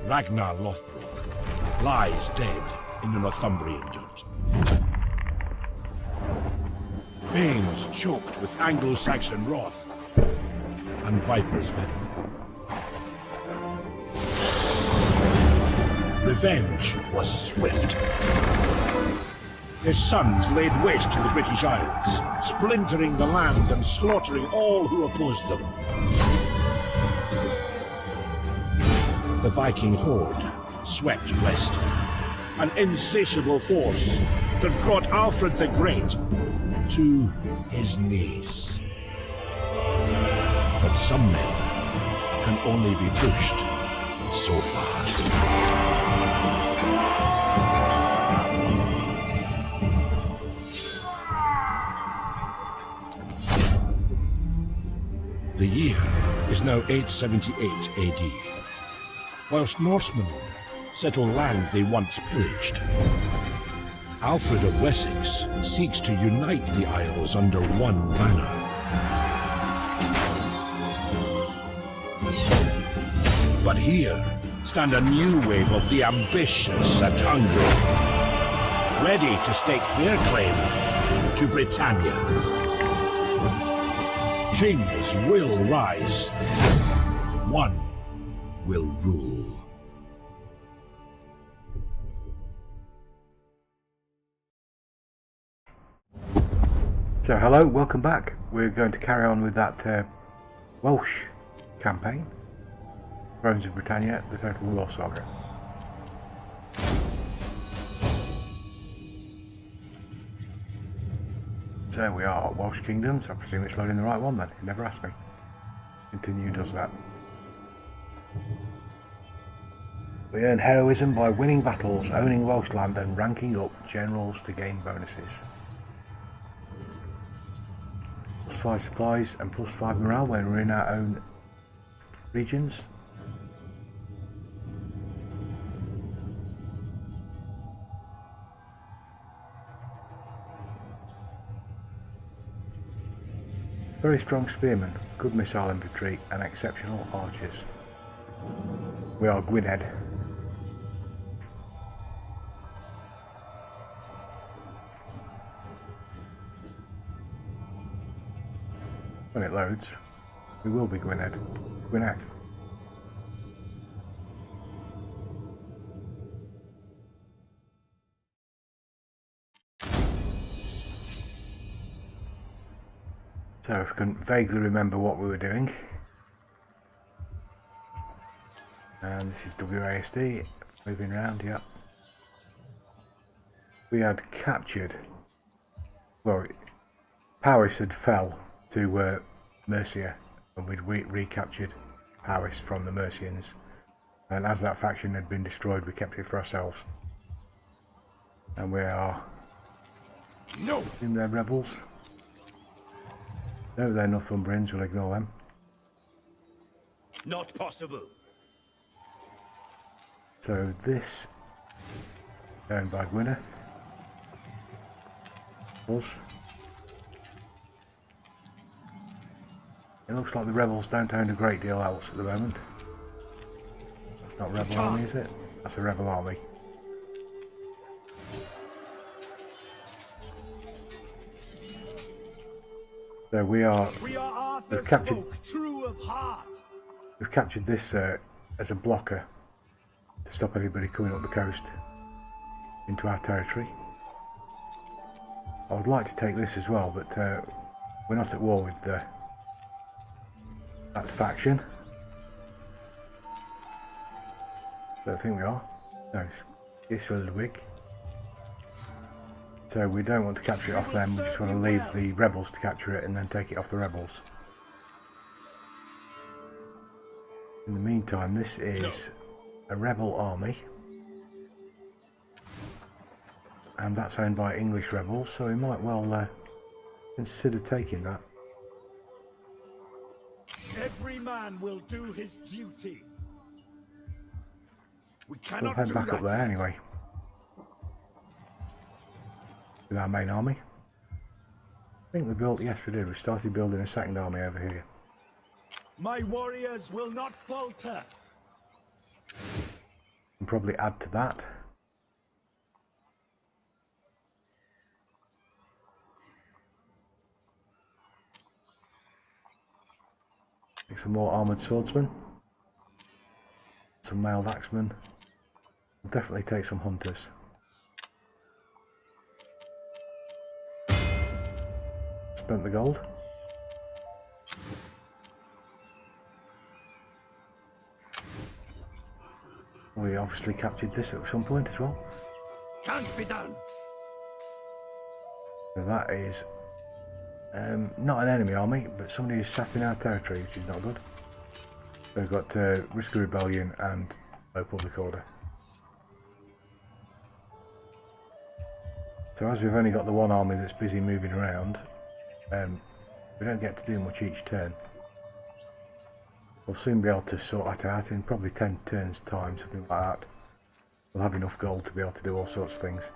Ragnar Lothbrok lies dead in the Northumbrian dirt. Veins choked with Anglo-Saxon wrath and viper's venom. Revenge was swift. His sons laid waste to the British Isles, splintering the land and slaughtering all who opposed them. The Viking horde swept west, an insatiable force that brought Alfred the Great to his knees. But some men can only be pushed so far. The year is now 878 AD. Whilst Norsemen settle land they once pillaged, Alfred of Wessex seeks to unite the Isles under one banner. But here stand a new wave of the ambitious and hungry, ready to stake their claim to Britannia. Kings will rise. One will rule. So hello, welcome back. We're going to carry on with that Welsh campaign, Thrones of Britannia, the Total War Saga. So we are Welsh Kingdoms. I presume it's loading the right one then. It never asked me. Continue does that. We earn heroism by winning battles, owning Welsh land and ranking up generals to gain bonuses. +5 supplies and +5 morale when we're in our own regions. Very strong spearmen, good missile infantry and exceptional archers. We are Gwynedd. When it loads, we will be Gwynedd. Gwynedd. So if I can vaguely remember what we were doing. And this is WASD, moving around, yeah. We had captured, well, Powys had fell to Mercia, and we'd recaptured Powys from the Mercians, and as that faction had been destroyed we kept it for ourselves, and we are in their rebels. No, they're Northumbrians, we'll ignore them. Not possible. So this owned by Gwynedd was. It looks like the rebels don't own a great deal else at the moment. That's not rebel army, is it? That's a rebel army. So we've captured this as a blocker to stop anybody coming up the coast into our territory. I would like to take this as well, but we're not at war with that faction. Don't think we are. No, it's Islwig. So we don't want to capture it off them, we just want to leave the rebels to capture it and then take it off the rebels. In the meantime, this is a rebel army, and that's owned by English rebels, so we might well consider taking that. Every man will do his duty. We'll head back up there anyway with our main army. I think we built, yes we did, we started building a second army over here. My warriors will not falter. probably add to that. Take some more armoured swordsmen. Some mailed axemen. We'll definitely take some hunters. Spent the gold. We obviously captured this at some point as well. Can't be done. So that is not an enemy army, but somebody who's sat in our territory, which is not good. So we've got risk of rebellion and low public order. So as we've only got the one army that's busy moving around, we don't get to do much each turn. We'll soon be able to sort that out in probably 10 turns time, something like that. We'll have enough gold to be able to do all sorts of things.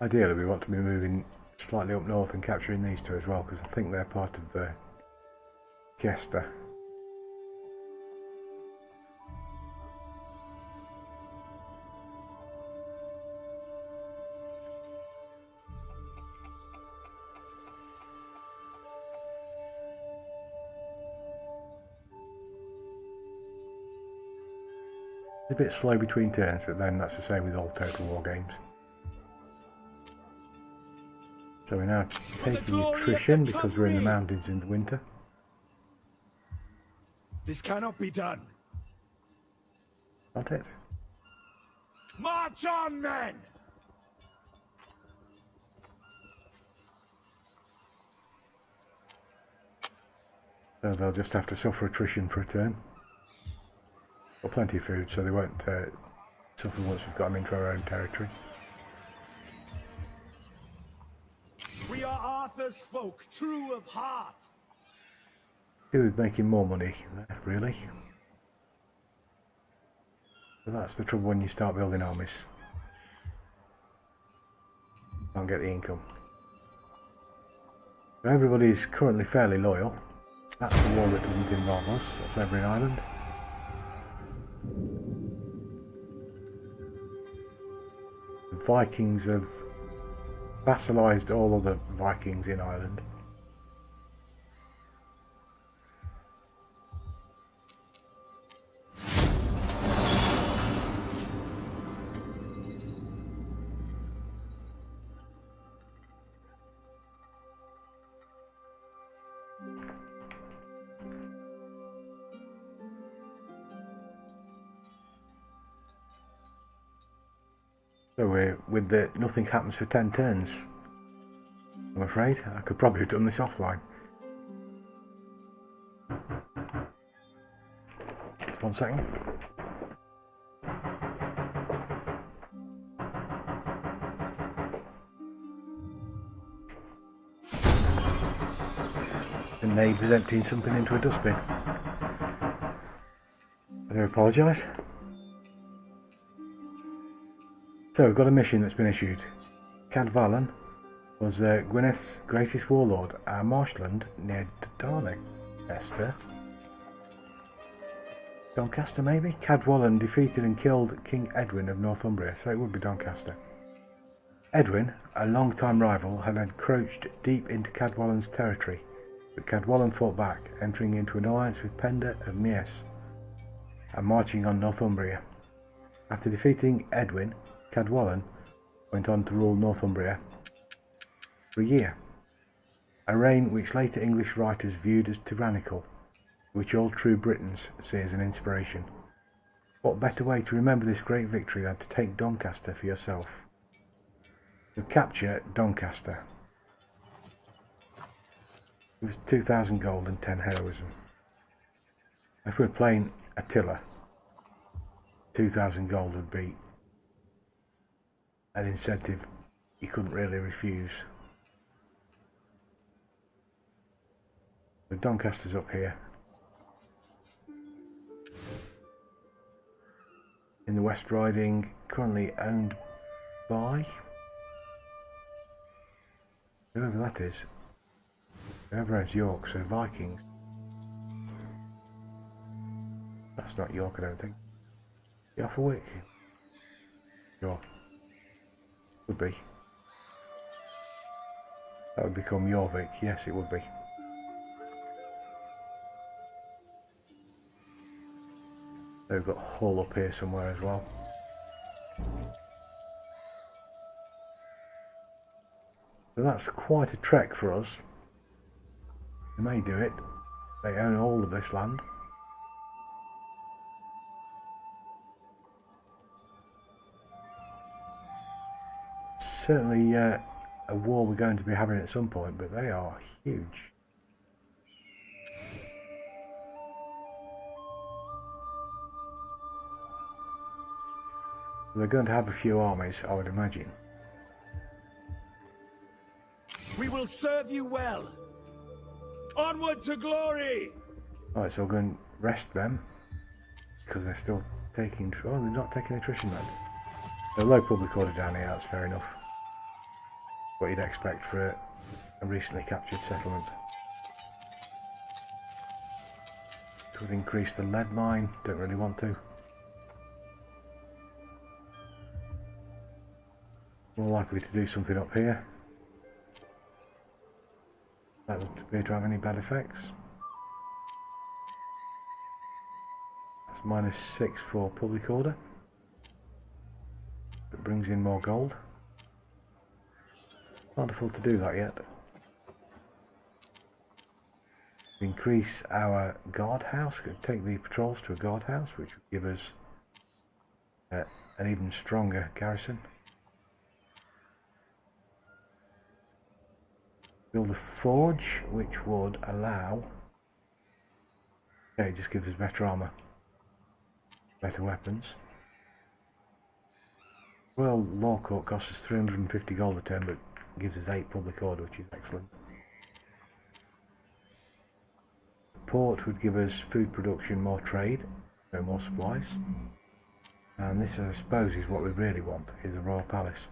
Ideally we want to be moving slightly up north and capturing these two as well, because I think they're part of Chester. It's a bit slow between turns, but then that's the same with all Total War games. So we're now taking attrition because we're in the mountains in the winter. This cannot be done. Not it. March on, men! So they'll just have to suffer attrition for a turn. Got plenty of food, so they won't suffer once we've got them into our own territory. We are Arthur's folk, true of heart. Do with making more money, really. But that's the trouble when you start building armies. Can't get the income. So everybody's currently fairly loyal. That's the war that doesn't involve us. That's over in Ireland. The Vikings have vassalised all other Vikings in Ireland. So we're with the nothing happens for 10 turns. I'm afraid I could probably have done this offline. One second. The neighbour's emptying something into a dustbin. I do apologise. So we've got a mission that's been issued. Cadwallon was Gwyneth's greatest warlord, our marshland near Doncaster. Doncaster maybe? Cadwallon defeated and killed King Edwin of Northumbria, so it would be Doncaster. Edwin, a long-time rival, had encroached deep into Cadwallon's territory, but Cadwallon fought back, entering into an alliance with Penda of Mies and marching on Northumbria. After defeating Edwin, Cadwallon went on to rule Northumbria for a year, a reign which later English writers viewed as tyrannical, which all true Britons see as an inspiration. What better way to remember this great victory than to take Doncaster for yourself? To capture Doncaster. It was 2,000 gold and 10 heroism. If we were playing Attila, 2,000 gold would be an incentive you couldn't really refuse. The Doncaster's up here. in the West Riding, currently owned by whoever that is. Whoever owns York, so Vikings. That's not York, I don't think. Yoffawick? Sure. Would be. That would become Jorvik. Yes, it would be. They've got Hull up here somewhere as well. So that's quite a trek for us. They may do it. They own all of this land. Certainly a war we're going to be having at some point, but they are huge. They're going to have a few armies, I would imagine. We will serve you well. Onward to glory! Alright, so we're going to rest them, because they're still taking... Oh, they're not taking attrition then. The low public order down here, that's fair enough. What you'd expect for a recently captured settlement. Could increase the lead mine, don't really want to. More likely to do something up here. That doesn't appear to have any bad effects. That's -6 for public order. It brings in more gold. Can't afford to do that yet. Increase our guardhouse. Could take the patrols to a guardhouse, which would give us an even stronger garrison. Build a forge, which would allow... Okay, it just gives us better armour. Better weapons. Well, Law Court costs us 350 gold a turn, but gives us 8 public order, which is excellent. Port would give us food production, more trade, so more supplies. And this, I suppose, is what we really want, is a Royal Palace.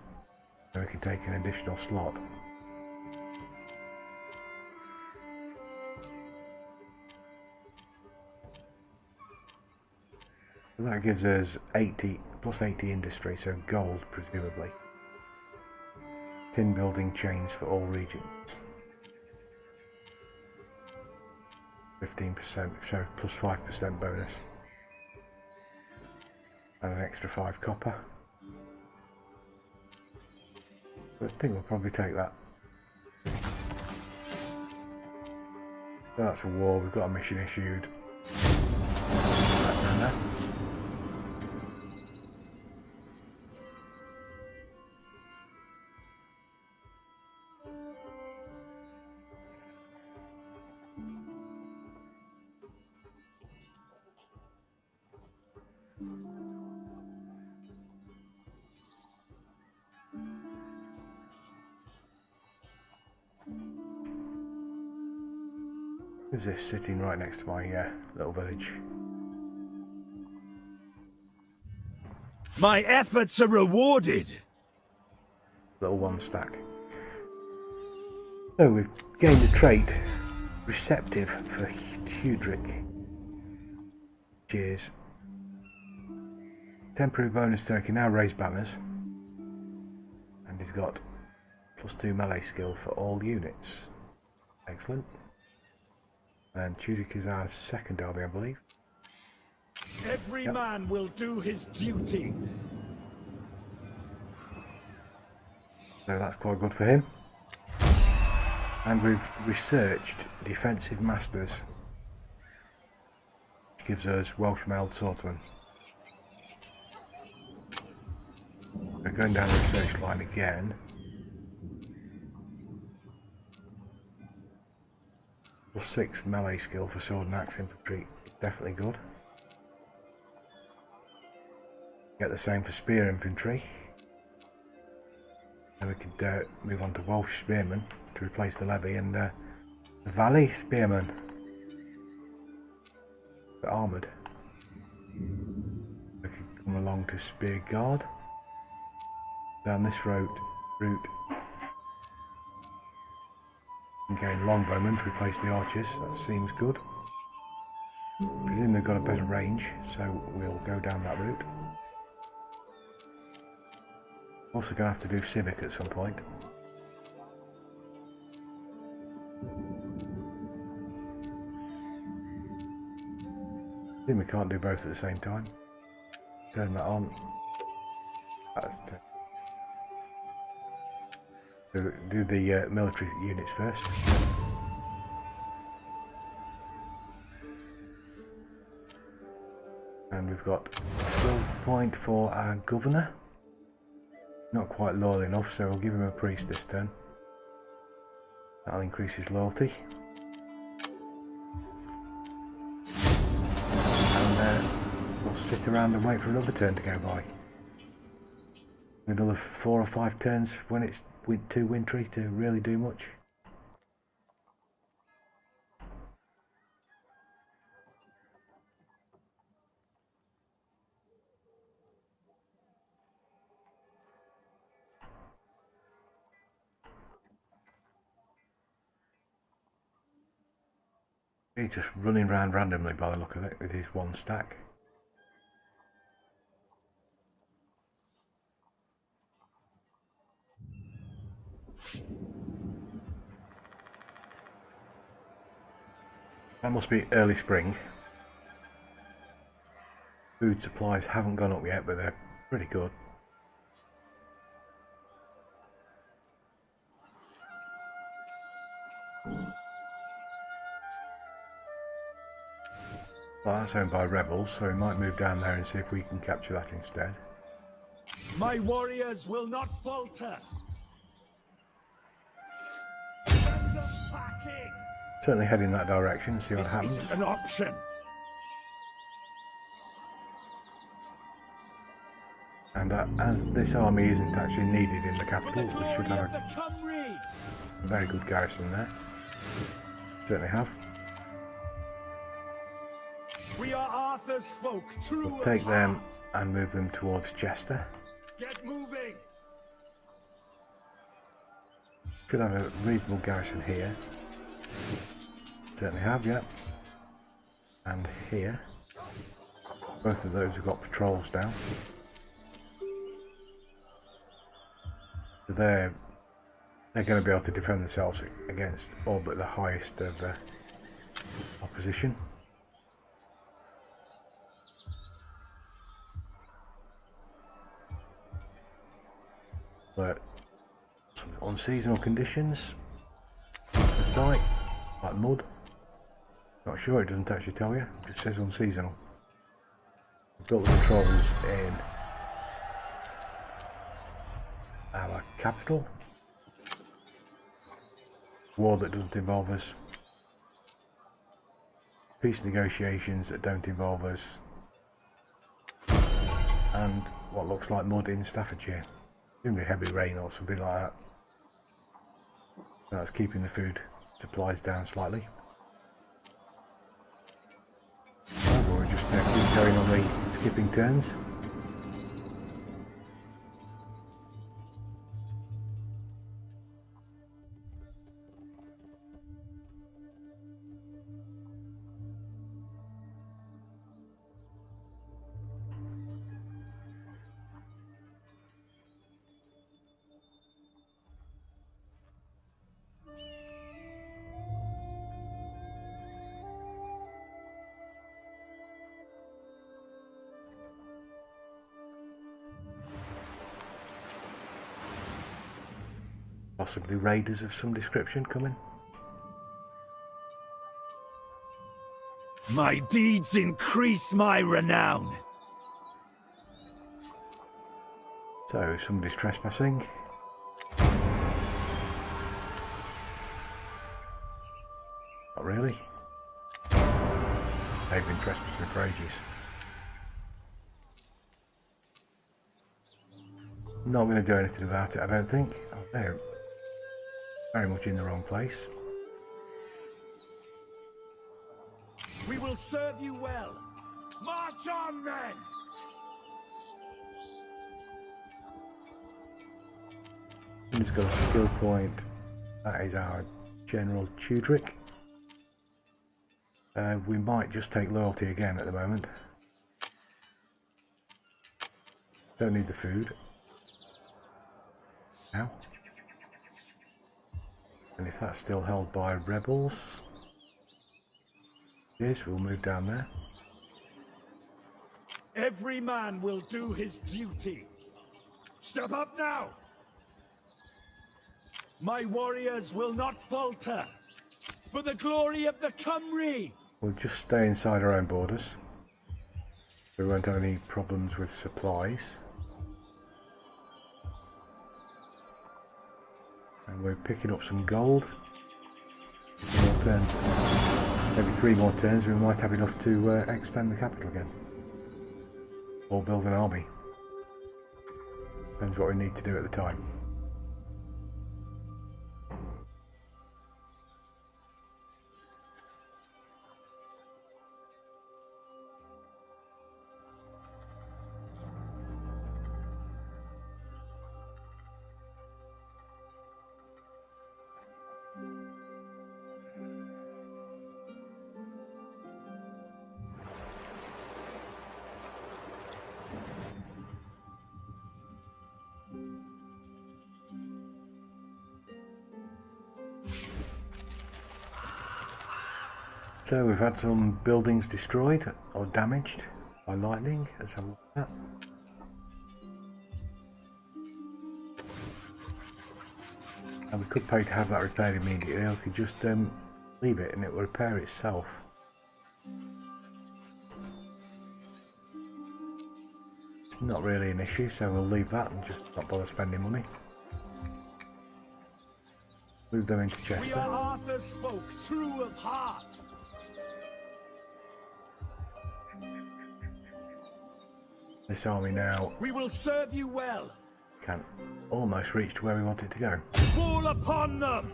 So we can take an additional slot. So that gives us 80, plus 80 industry, so gold, presumably. Tin building chains for all regions. 15%, so plus 5% bonus. And an extra 5 copper. But I think we'll probably take that. So that's a war, we've got a mission issued. Who's this sitting right next to my little village? My efforts are rewarded. Little one stack. So we've gained a trait, receptive for Hudrick. Cheers. Temporary bonus so he can now raise banners. And he's got +2 melee skill for all units. Excellent. And Tudyk is our second army, I believe. Every man will do his duty. So that's quite good for him. And we've researched defensive masters, which gives us Welsh mailed swordsmen. We're going down the research line again. +6 melee skill for sword and axe infantry, definitely good. Get the same for spear infantry. And we could move on to Welsh spearmen to replace the levy, and the valley spearmen, but armoured. We could Come along to Spear Guard. Down this route. And gain longbowmen to replace the archers. That seems good. Presume they've got a better range, so we'll go down that route. Also going to have to do civic at some point. I think we can't do both at the same time. Turn that on. That's do the military units first. And we've got a skill point for our governor. Not quite loyal enough, so we'll give him a priest this turn. That'll increase his loyalty. And we'll sit around and wait for another turn to go by. Another 4 or 5 turns when it's too wintry to really do much. He's just running around randomly by the look of it with his one stack. That must be early spring. Food supplies haven't gone up yet, but they're pretty good. Well, that's owned by rebels, so we might move down there and see if we can capture that instead. My warriors will not falter. Certainly head in that direction and see what happens. This isn't an option. And as this army isn't actually needed in the capital, we should have a very good garrison there. Certainly have. We are Arthur's folk, true. We'll take them and move them towards Chester. Get moving. Should have a reasonable garrison here. Certainly have, yeah. And here. Both of those have got patrols down. So they're going to be able to defend themselves against all but the highest of opposition. But some unseasonal conditions this night, like mud. Not sure, it doesn't actually tell you, it just says unseasonal. We've built the patrols in our capital. War that doesn't involve us. Peace negotiations that don't involve us. And what looks like mud in Staffordshire. Presumably heavy rain or something like that. That's keeping the food supplies down slightly. We'll just keep going on the skipping turns. Possibly raiders of some description coming. My deeds increase my renown. So somebody's trespassing. Not really. They've been trespassing for ages. Not going to do anything about it, I don't think. Oh, they're very much in the wrong place. We will serve you well. March on, men! Who's got a skill point? That is our General Tudrick. We might just take loyalty again at the moment. Don't need the food. Now. And if that's still held by rebels, yes, we'll move down there. Every man will do his duty. Step up now! My warriors will not falter. For the glory of the Cymry! We'll just stay inside our own borders. We won't have any problems with supplies. And we're picking up some gold. More turns. Maybe 3 more turns, we might have enough to extend the capital again. Or build an army. Depends what we need to do at the time. So we've had some buildings destroyed or damaged by lightning. Let's have a look at that. And we could pay to have that repaired immediately, or we could just leave it and it will repair itself. It's not really an issue, so we'll leave that and just not bother spending money. Move them into Chester. We are Arthur's folk, true of heart. This army now We will serve you well. can almost reach to where we want it to go. Fall upon them.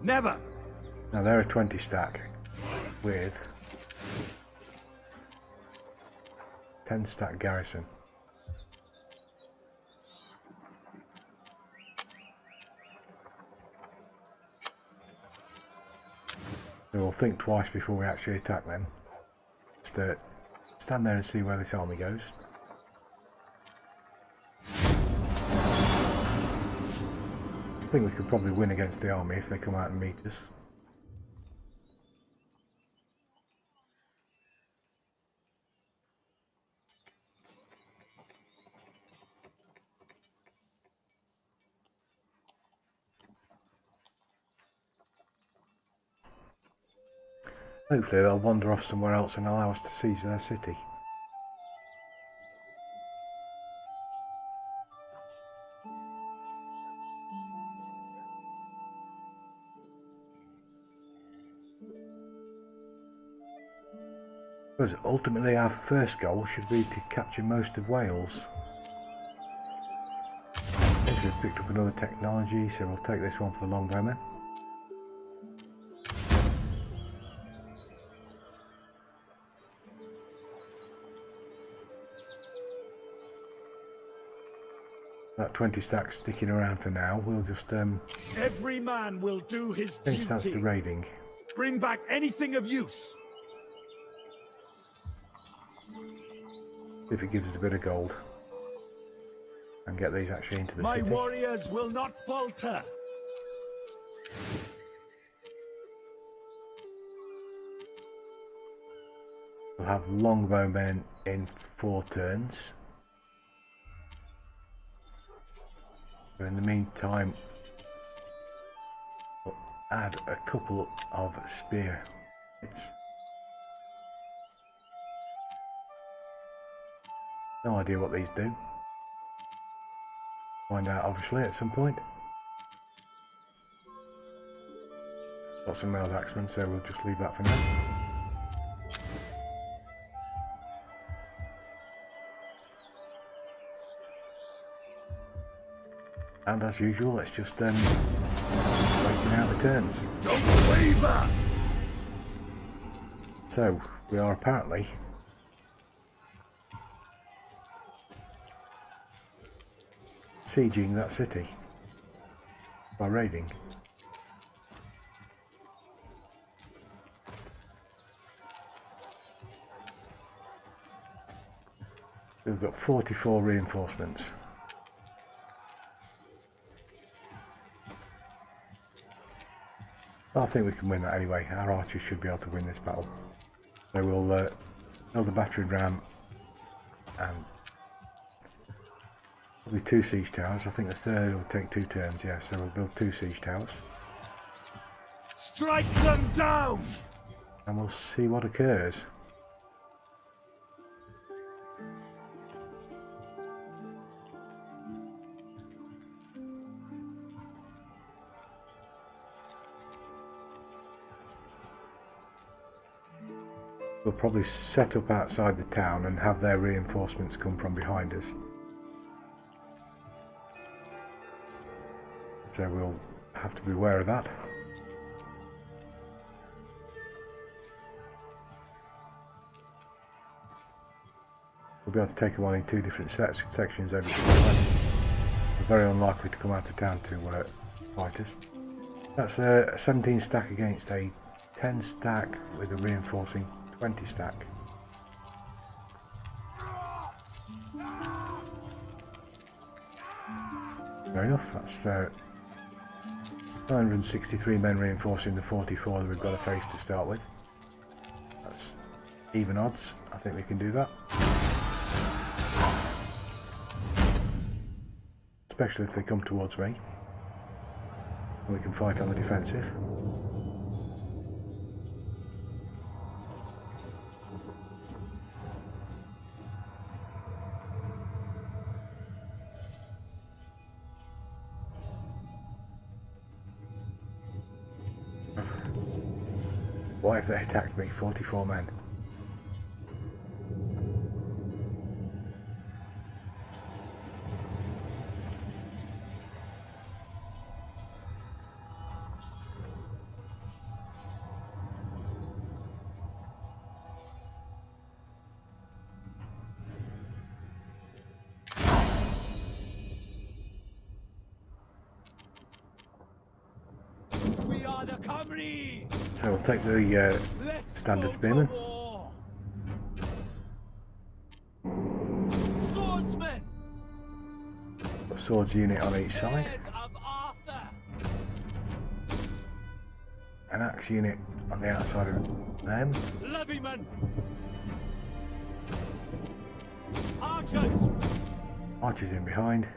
Never. Now they're a 20 stack with 10 stack garrison. So we'll think twice before we actually attack them. Just stand there and see where this army goes. I think we could probably win against the army if they come out and meet us. Hopefully they'll wander off somewhere else and allow us to siege their city. Because ultimately our first goal should be to capture most of Wales. Yes, we've picked up another technology, so we'll take this one for the longbowmen. That 20 stacks sticking around for now. We'll just Every man will do his change stance to duty. raiding. Bring back anything of use. If it gives us a bit of gold. And get these actually into the My city. warriors will not falter. We'll have longbowmen in 4 turns. But in the meantime, we'll add a couple of spear hits. No idea what these do. Find out obviously at some point. Got some mailed axemen, so we'll just leave that for now. And as usual, let's just waiting out the turns. Don't waver! So we are apparently besieging that city by raiding. We've got 44 reinforcements. I think we can win that anyway. Our archers should be able to win this battle. So we'll build a battering ram and probably 2 siege towers. I think the third will take 2 turns, yeah, so we'll build 2 siege towers. Strike them down! And we'll see what occurs. We'll probably set up outside the town and have their reinforcements come from behind us. So we'll have to be aware of that. We'll be able to take them on in 2 different sections over time. We're very unlikely to come out of town to fight us. That's a 17 stack against a 10 stack with a reinforcing 20 stack. Fair enough, that's 963 men reinforcing the 44 that we've got to face to start with. That's even odds, I think we can do that. Especially if they come towards me. And we can fight on the defensive. Why have they attacked me? 44 men. We are the Cymry! So we'll take the standard spearmen. Swordsmen! A swords unit on each side. An axe unit on the outside of them. Levymen! Archers! Archers in behind.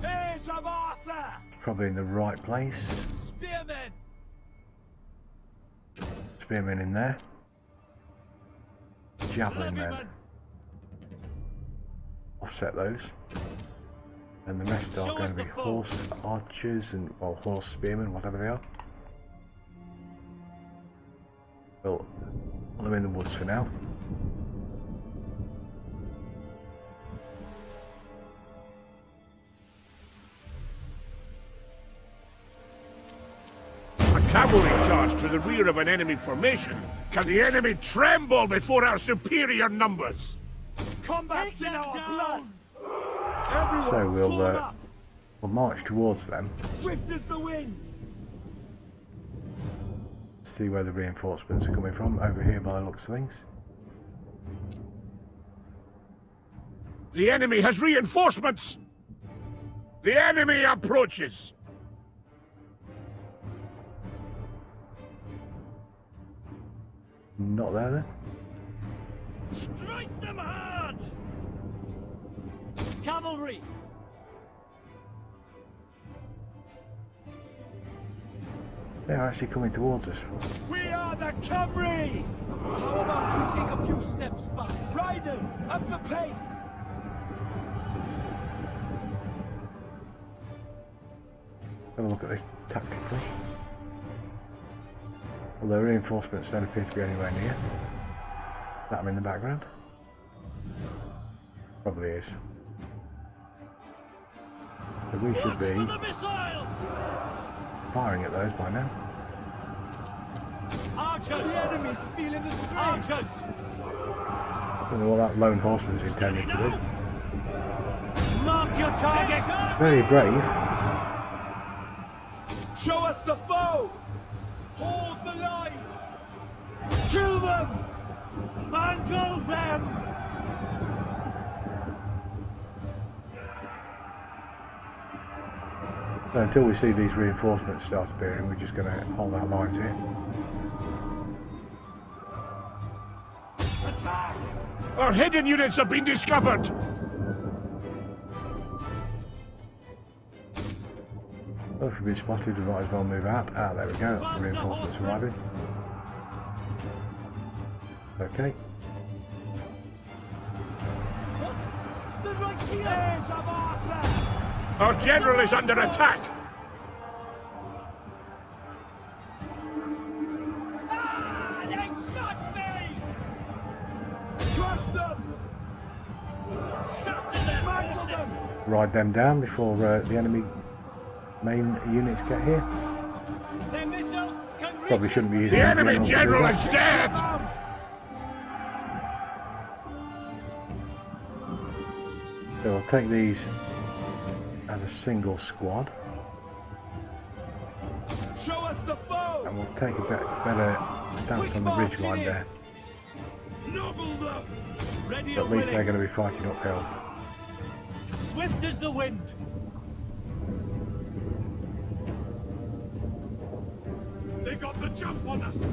Heirs of Arthur! Probably in the right place. Spearmen! Spearmen in there. Javelin men. Levymen! Offset those. And the rest are going to be horse archers and or horse spearmen, whatever they are. We'll put them in the woods for now. Cavalry charge to the rear of an enemy formation. Can the enemy tremble before our superior numbers? Combat's in our blood! So we'll march towards them. Swift as the wind! See where the reinforcements are coming from. Over here by the looks of things. The enemy has reinforcements! The enemy approaches! Not there then. Strike them hard! Cavalry! They're actually coming towards us. We are the Cymry! How about we take a few steps back? Riders, up the pace! Have a look at this tactically. Although reinforcements don't appear to be anywhere near. That them in the background? Probably is. So we should be firing at those by now. Archers! The enemy's feeling the strain! Archers! don't know what that lone horseman's intended to do. Mark your targets! Very brave. Show us the foe! Hold the line! Kill them! Mangle them! So until we see these reinforcements start appearing, we're just going to hold our lines here. Attack! Our hidden units have been discovered! Well, if we've been spotted, we might as well move out. Ah, there we go, that's the reinforcements arriving. Okay. What? The right ears of Arthur! Our general is under attack! Ah! They shot me! Crush them! Shatter them! Mangle them! Ride them down before the enemy main units get here. Their missiles can reach Probably shouldn't be using The enemy to do general that. is dead! So we'll take these as a single squad, Show us the foe! and we'll take a better stance on the ridge line there. Nobble them! Ready At and least they're willing. going to be fighting uphill. Swift as the wind. They got the jump on us.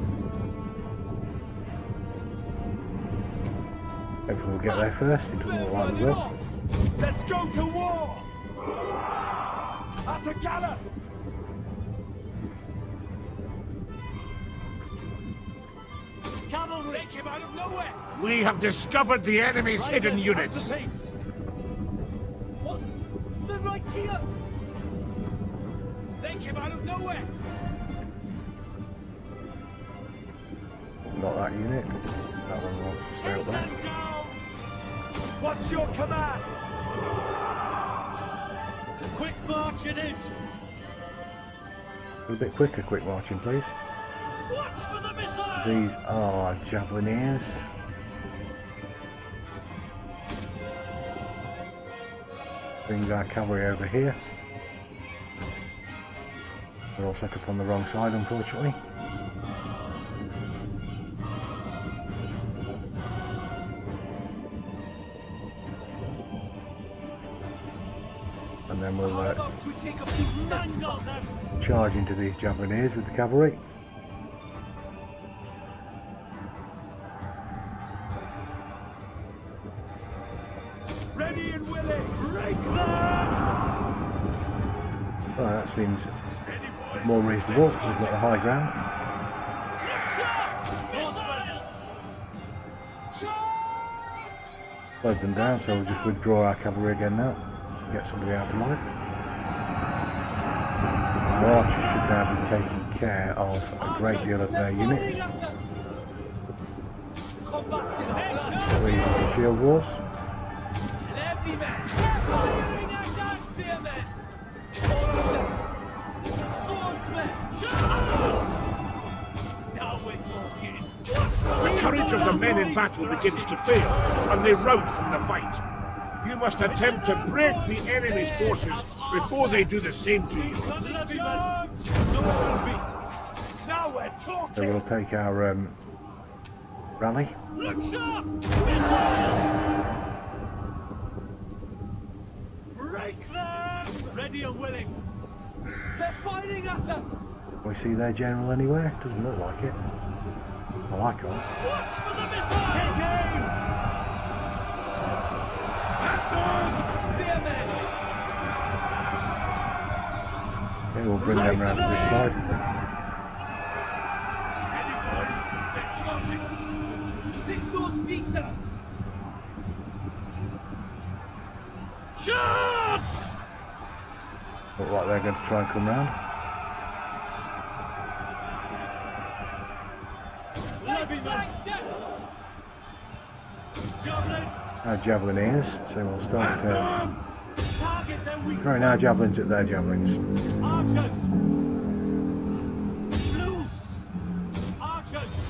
Hopefully we'll get there first. It doesn't look like we will. Let's go to war! At a gallop! Cavalry! They came out of nowhere! We have discovered the enemy's hidden Riders, units! at the pace. What? They're right here! They came out of nowhere! Not that unit. That one wants to stay up Take there. them down! What's your command? Quick march it is! A bit quicker, quick marching, please. Watch for the missile! These are javelineers. Bring our cavalry over here. They're all set up on the wrong side, unfortunately. And then we'll How about we take a few steps back? charge into these javelineers with the cavalry. Ready and willing! Break them! Well, that seems Steady, boys! more reasonable. We've got the high ground. Horsemen! Charge! Slowed them down, so we'll just withdraw our cavalry again now. Get somebody out alive. Our archers should now be taking care of a great deal of their units. Combat's in our blood! Got these shield wars. Heavy men! Firing at us! Spearmen! All of them! Swordsmen! Now we're talking! The courage of the men in battle begins to fail, and they rout from the fight. You must attempt to break the enemy's forces before they do the same to you. Heavy men! So it will be! Now we're So talking! we'll take our rally. Look sharp! Break them! Ready and willing! They're fighting at us! Can we see their general anywhere? Doesn't look like it. Well, I can't. Watch for the missile! Take aim! At them! Spearmen! Okay, we'll bring them round to this side. Steady, boys! They're charging! Victor's Vita! Charge! Look like they're going to try and come round. Levy men! Javelins! Our javelineers, so we'll start Target their weak throwing our javelins at their javelins. archers! Loose! Archers!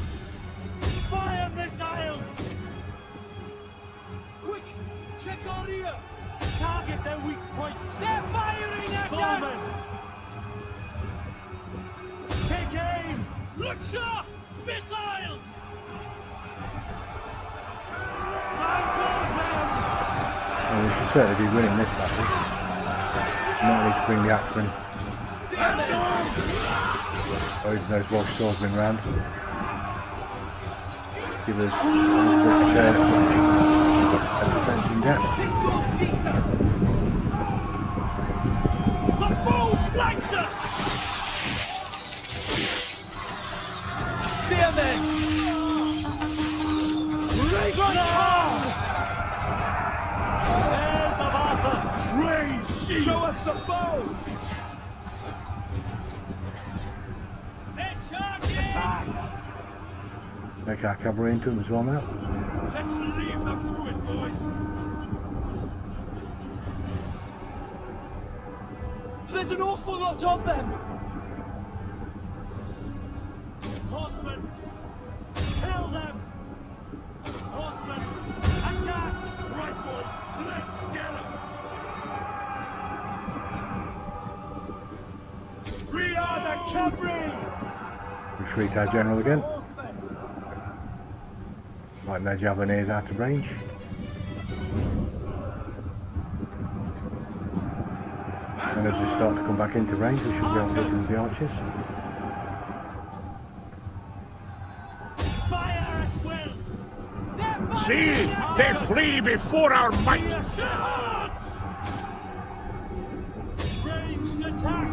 Fire missiles! Archer! Missiles! Well, we should certainly be winning this battle. Might need to bring the axemen. Oh, even those Welsh swordsmen round. Give us a defence in depth. The foes flanked us! Spearmen! Strike hard! Heirs of Arthur! Raise shields! Show us the bow! They're charging! Attack! Make our cavalry into them as well now. Let's leave them to it, boys! There's an awful lot of them! Horsemen! Kill them! Horsemen! Attack! Right, boys! Let's get them! We are the cavalry! Retreat our general again. Like their javeliniers out of range. And as they start to come back into range, we should be able to hit them with the archers. Fire at will! See! They flee before our might! Charge! Ranged attack!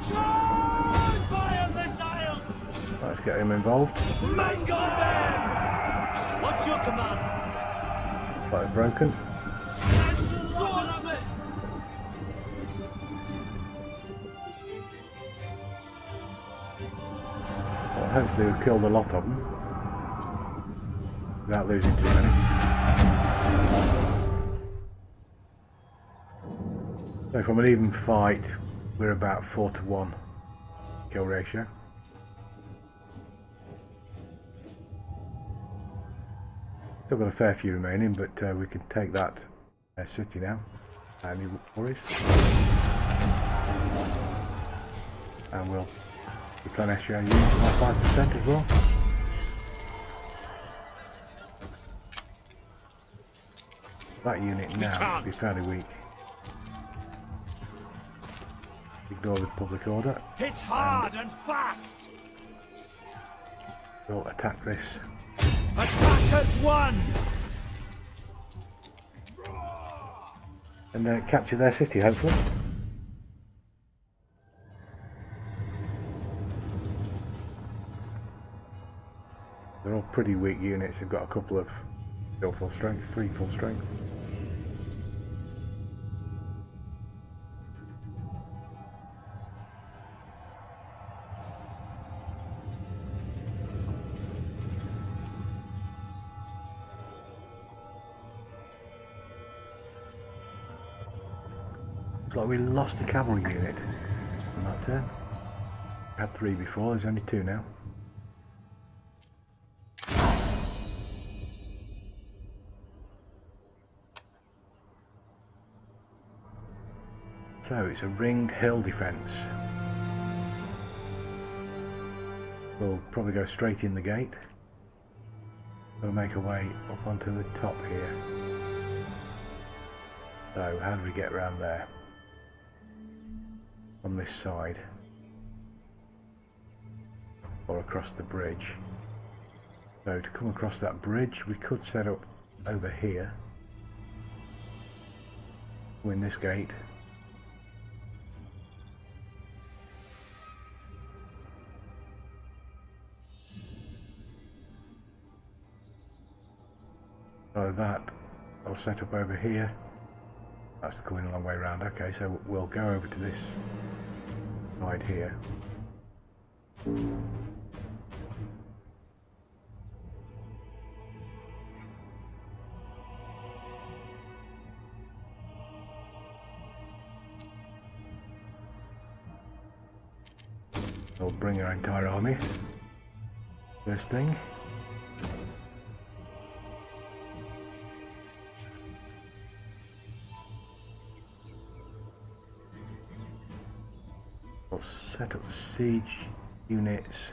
Charge! Fire missiles! Let's get him involved. Mangle them! What's your command? Quite broken. Swordsman! Well, hopefully we've killed a lot of them. Without losing too many. So from an even fight, we're about 4-to-1 kill ratio. Still got a fair few remaining, but we can take that city now. Any worries? And we'll replenish our units by 5% as well. That unit now should be fairly weak. Ignore the public order. Hit hard and fast! We'll attack this. Attackers won! And capture their city, hopefully. They're all pretty weak units. They've got a couple of still full strength, 3 full strength. Looks like we lost a cavalry unit on that turn. We had 3 before, there's only 2 now. So it's a ringed hill defence. We'll probably go straight in the gate. We'll make our way up onto the top here. So how do we get around there? On this side. Or across the bridge. So to come across that bridge we could set up over here. Win this gate. So that I'll set up over here. That's going a long way around. Okay, so we'll go over to this side here. We'll bring our entire army. First thing. We'll set up siege units,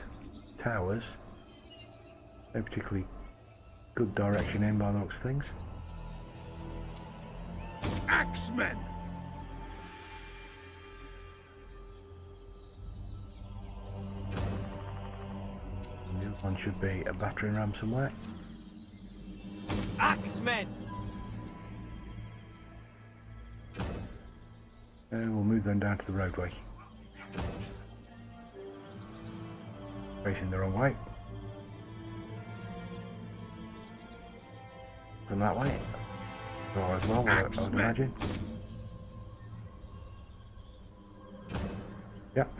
towers. No particularly good direction in by the looks of things. Axemen! The other one should be a battering ram somewhere. Axemen! We'll move them down to the roadway. Facing the wrong way. From that way. Or as well, I would imagine. Yep.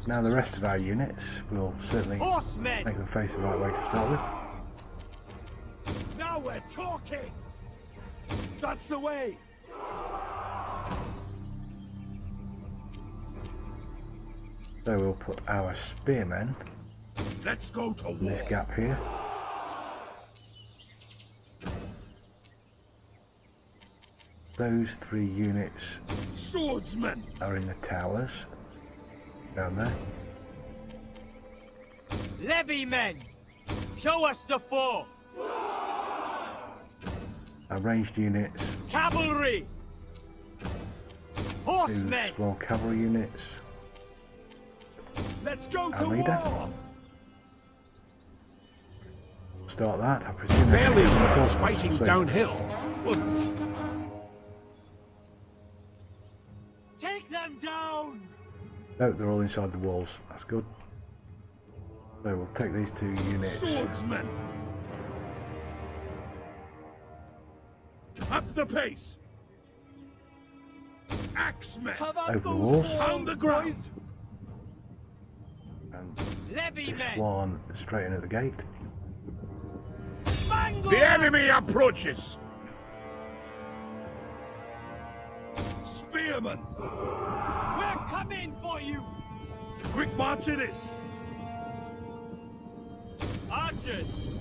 Now the rest of our units will certainly Horsemen! make them face the right way to start with. Now we're talking! That's the way! So we'll put our spearmen Let's go to in this war. gap here. Those 3 units Swordsmen! are in the towers down there. Levy men! Show us the foe! Our ranged units, Cavalry! 2 Horsemen! small cavalry units. Let's go Our to leader. war! Start that, I presume. Barely Reinforcements fighting soon. downhill. Take them down! No, they're all inside the walls. That's good. So we'll take these 2 units. Swordsmen! Up the pace! Axemen! Have Over the walls. On the ground! And Levy this men! one straight in at the gate. Bangle! The enemy approaches! Spearmen! We're coming for you! Quick march it is! Archers!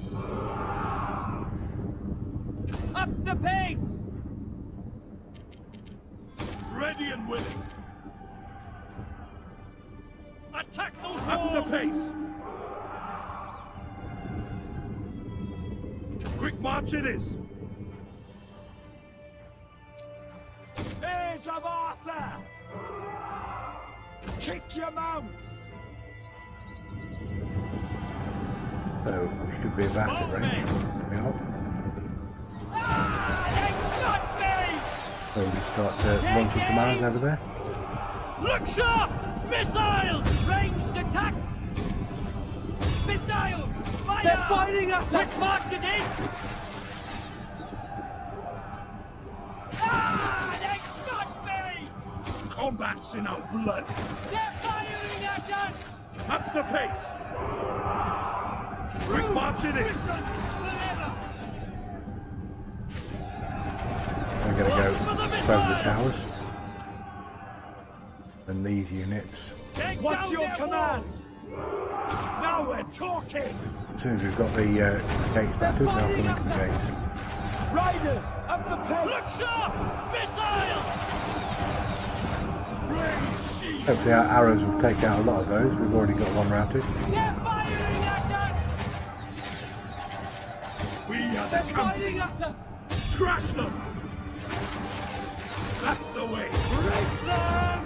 Up the pace! Ready and willing! Attack those Up the walls! pace! Quick march it is! Heirs of Arthur! Kick your mounts! So we should be about at range. We hope. They shot me! So we start launching some arrows over there. Look sharp! Missiles! Ranged attack! Missiles! Fire! They're fighting at us! Quick march it is! They shot me! Combat's in our blood! They're firing at us! Up the pace! Quick march it is! Distance forever! We're going to go Watch for the over the missiles! towers. And these units, Take What's down your their command? walls! Now we're talking! as soon as we've got the gates battered, they'll come into the gates. Riders! Up the pace! Look sharp! Missiles! Hopefully our arrows will take out a lot of those. We've already got one routed. They're firing at us! We are the They're company! firing at us! Crush them! That's the way! Break them!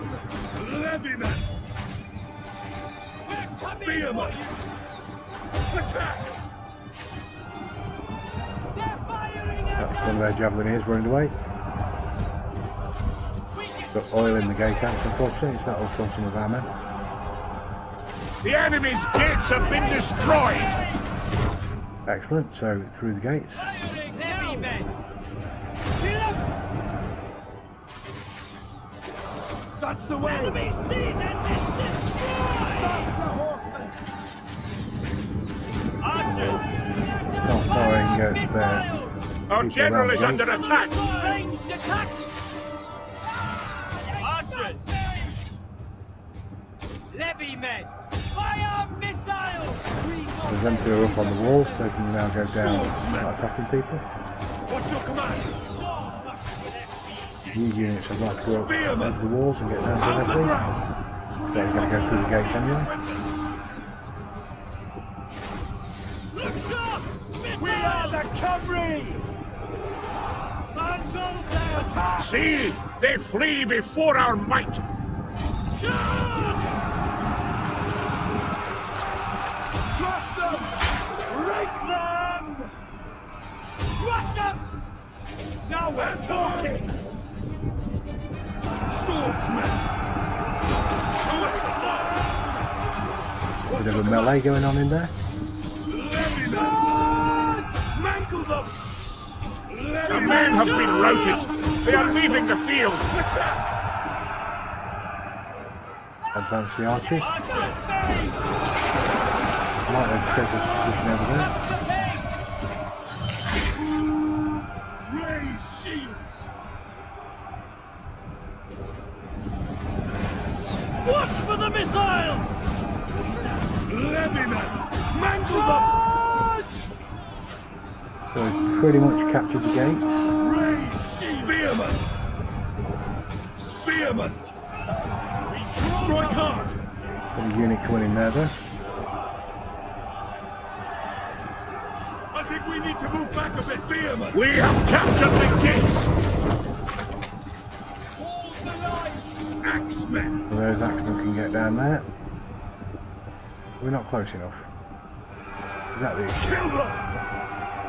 Levymen! We're coming Spearmen! for you! Attack! They're firing at That's us! one of their javeliniers running away. We can Got oil in the gatehouse, unfortunately. It's that will kill some of our men. The enemy's gates have been destroyed! Excellent. So through the gates. firing heavy men! Kill them! That's the way! Enemy siege engines destroyed! Faster horsemen! Archers! Start firing at their Missiles! Our people general around is the under gates. attack! Ranged attack! Archers! Levy men! Fire missiles! There's them 2 are up on the walls. They can now go down and start attacking people. What's your command? So much for their siege! These units would like to go Spearmen! over the walls and get down to On their the place. ground! So he's going to go through the gates anyway. Look sharp! We are the Cymru! Vandal their attack! See! They flee before our might! Charge! Trust them! Rake them! Trust them! Now we're talking! Swordsmen! Show us the light! Bit of a melee going on in there. Charge! Mangle them! The men have been routed! They are leaving the field! Attack! Advance the archers. Archers! Might have to take a position over there. Raise shields! Watch for the missiles! Levy them! Mangle them! So we've pretty much captured the gates. Raise spearmen! Spearmen! Strike hard! Got a unit coming in there though. I think we need to move back a bit. Spearmen! We have captured the gates! Hold the line! Axemen! So those axemen can get down there. We're not close enough. Is that the issue? Kill them!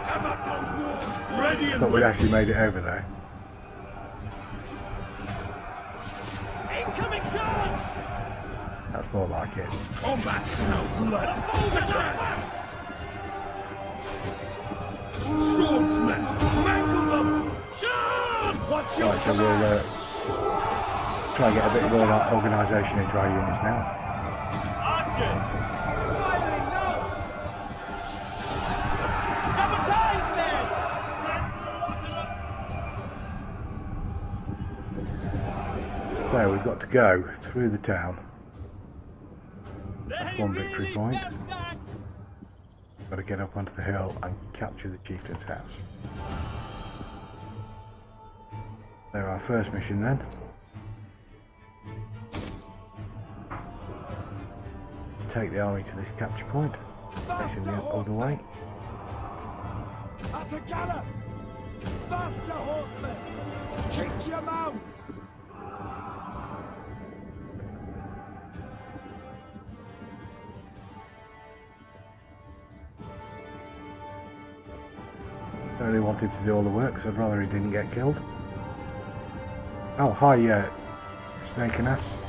Have at those walls! Ready I and thought we'd ready! actually made it over there. Incoming charge! That's more like it. Combat's no blood! Attack! Swordsmen! Mangle them! Charge! What's your Right, so we'll try and get a bit more of that organisation into our units now. Archers! Firing now! Double time then! Mangle a lot of them! So we've got to go through the town. That's one victory point. Got to get up onto the hill and capture the chieftain's house. There, our first mission then. To take the army to this capture point, facing the other way. At a gallop! Faster, horsemen! Kick your mounts! I really want him to do all the work because I'd rather he didn't get killed. Oh, hi, snake and ass.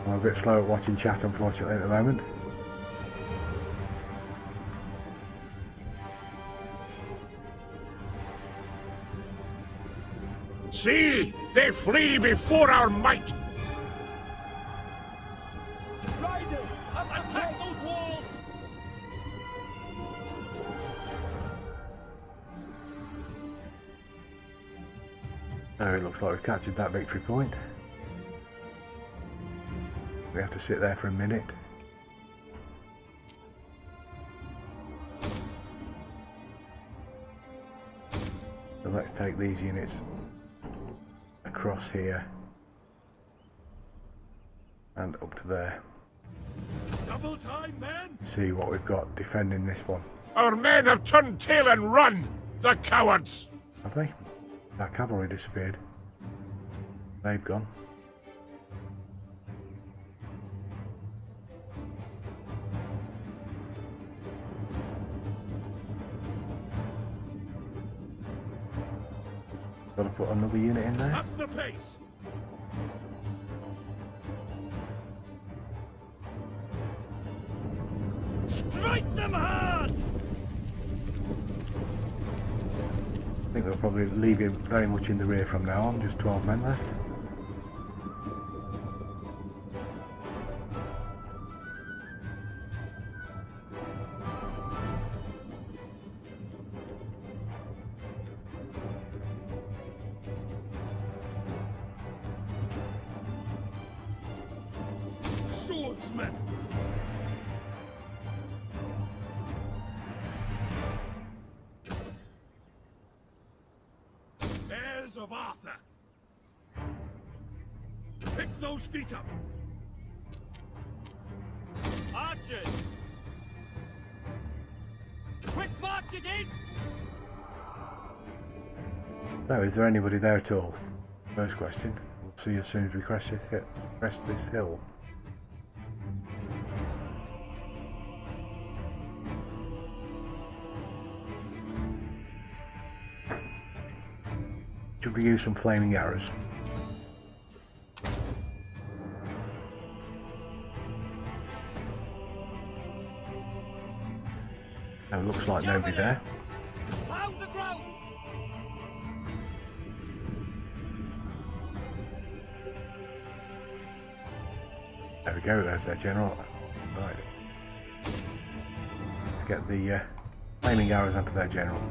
I'm a bit slow at watching chat, unfortunately, at the moment. See! They flee before our might! Riders! Attack those walls! Now it looks like we've captured that victory point. We have to sit there for a minute. So let's take these units across here and up to there. Double time, men! See what we've got defending this one. Our men have turned tail and run! The cowards! Have they? That cavalry disappeared. They've gone. Got to put another unit in there. Up the pace! Strike them hard! I think we'll probably leave him very much in the rear from now on, just 12 men left. Swordsmen! Heirs of Arthur! Pick those feet up! Archers! Quick march it is! So, is there anybody there at all? First question. We'll see as soon as we crest this hill. Should we use some flaming arrows? No, looks like nobody there. Pound the ground! There we go, there's their general. Right. Let's get the flaming arrows onto their general.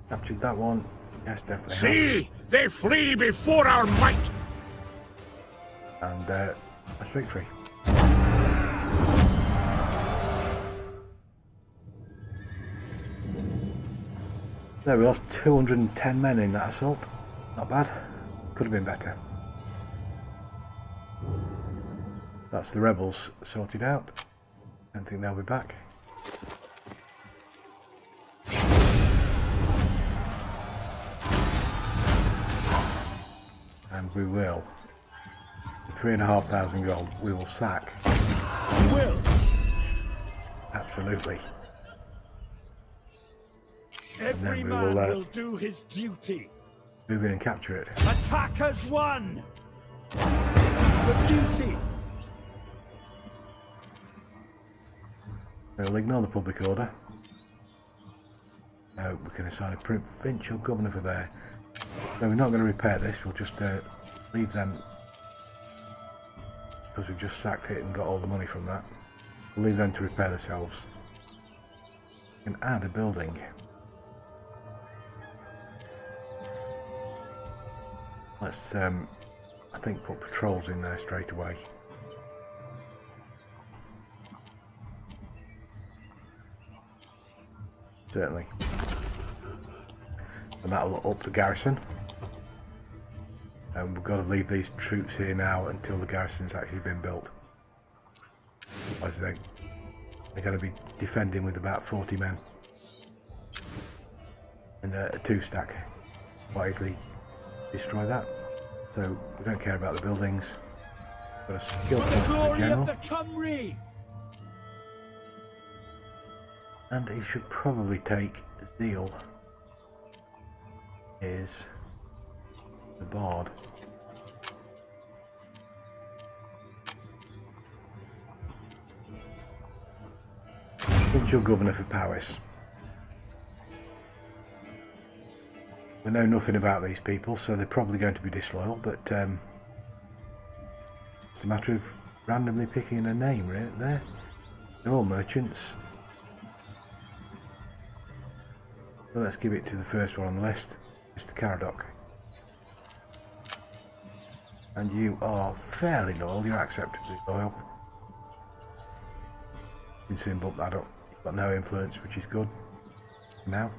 Captured that one. Yes, definitely. See! They flee before our might! And that's victory. There, we lost 210 men in that assault. Not bad. Could have been better. That's the rebels sorted out. Don't think they'll be back. And we will. 3,500 gold, we will sack. Will! Absolutely. Every we man will, will do his duty. Move in and capture it. Attackers won! The duty! We'll ignore the public order. No, we can assign a provincial governor for there. So we're not going to repair this, we'll just leave them, because we've just sacked it and got all the money from that. We'll leave them to repair themselves. We can add a building. Let's, I think, put patrols in there straight away. Certainly. And that'll up the garrison. And we've got to leave these troops here now until the garrison's actually been built. Otherwise they're going to be defending with about 40 men. And a 2-stack. Quite easily destroy that. So we don't care about the buildings. Got a skill point for the general. Of the Cymru! And he should probably take Zeal. Is the bard. Provincial governor for Powys. We know nothing about these people, so they're probably going to be disloyal, but it's a matter of randomly picking a name right there. They're all merchants. So let's give it to the first one on the list, Mr. Caradoc. And you are fairly loyal, you're acceptably loyal. You can soon bump that up. You've got no influence, which is good. Now.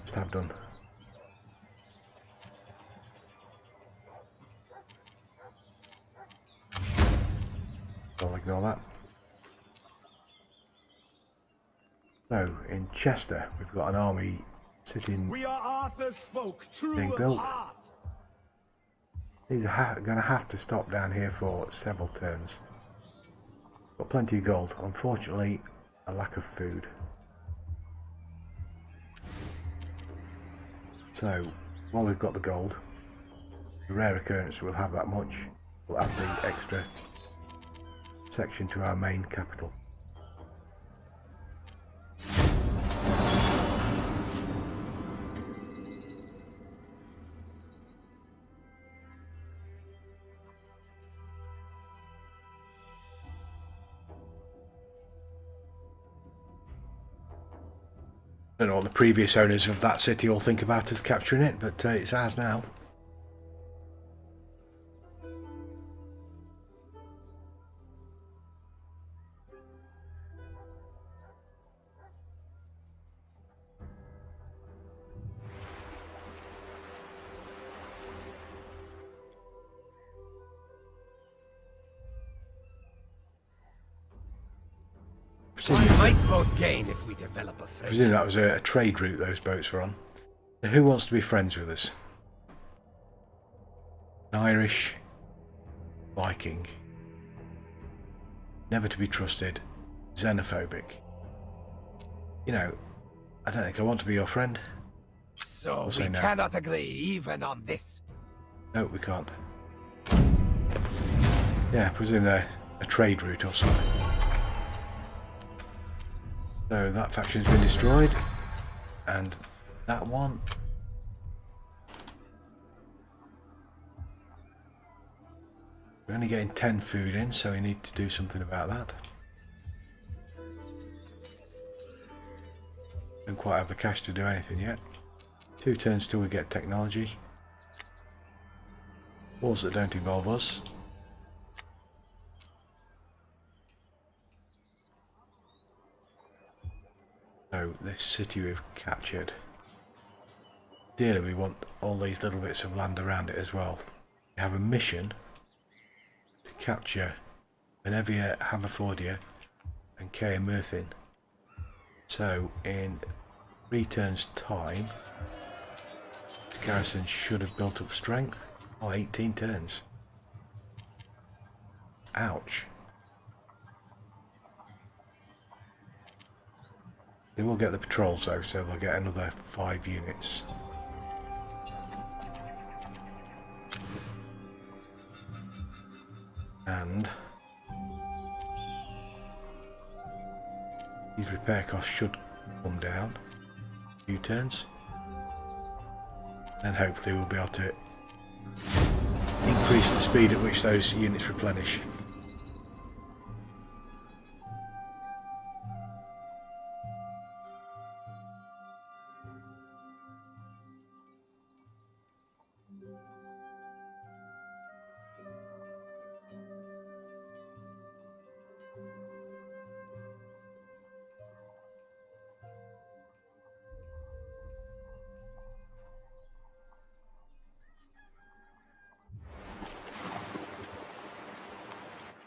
Just have done. I'll ignore that. So, in Chester, we've got an army sitting, We are Arthur's folk, true being of built. heart. These are going to have to stop down here for several turns. Got plenty of gold. Unfortunately, a lack of food. So, while we've got the gold, the rare occurrence we'll have that much. We'll add the extra section to our main capital. I don't know what the previous owners of that city all think about us capturing it, but it's ours now. We might both gain if we develop a I friendship. presume that was a trade route those boats were on. So who wants to be friends with us? An Irish Viking. Never to be trusted. Xenophobic. You know, I don't think I want to be your friend. So say we no. cannot agree even on this. No, we can't. Yeah, I presume they're a trade route or something. So that faction's been destroyed, and that one. We're only getting 10 food in, so we need to do something about that. Don't quite have the cash to do anything yet. 2 turns till we get technology. Wars that don't involve us. So this city we've captured. Ideally we want all these little bits of land around it as well. We have a mission to capture Benevia, Haverfordia and Caer Murthin. So in 3 turns time, the garrison should have built up strength. Oh, 18 turns. Ouch. They will get the patrols though, so they'll get another 5 units. And these repair costs should come down a few turns. And hopefully we'll be able to increase the speed at which those units replenish.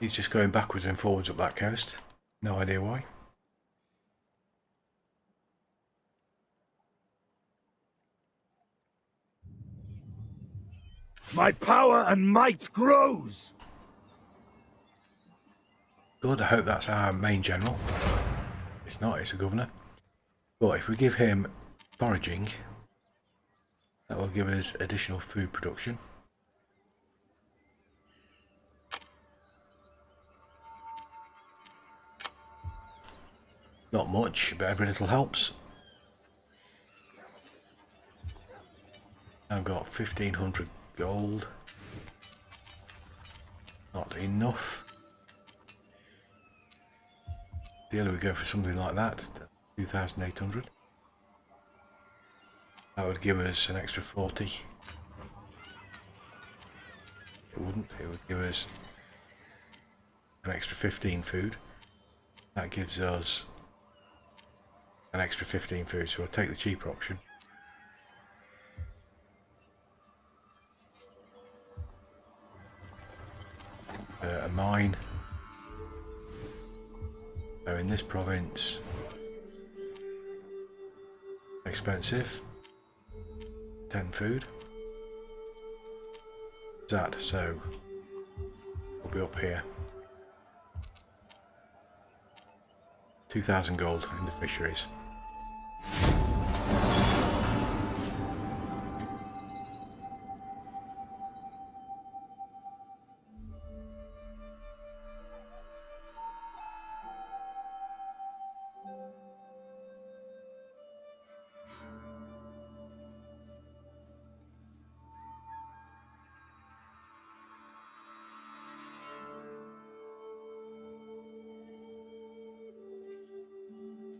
He's just going backwards and forwards up that coast. No idea why. My power and might grows. Good, I hope that's our main general. It's not, it's a governor. But if we give him foraging, that will give us additional food production. Not much, but every little helps. I've got 1500 gold. Not enough. Ideally we go for something like that, 2800. That would give us an extra 40. It wouldn't, it would give us an extra 15 food. That gives us an extra 15 food, so we'll take the cheaper option. A mine. So in this province, expensive. 10 food. That, so we'll be up here. 2000 gold in the fisheries.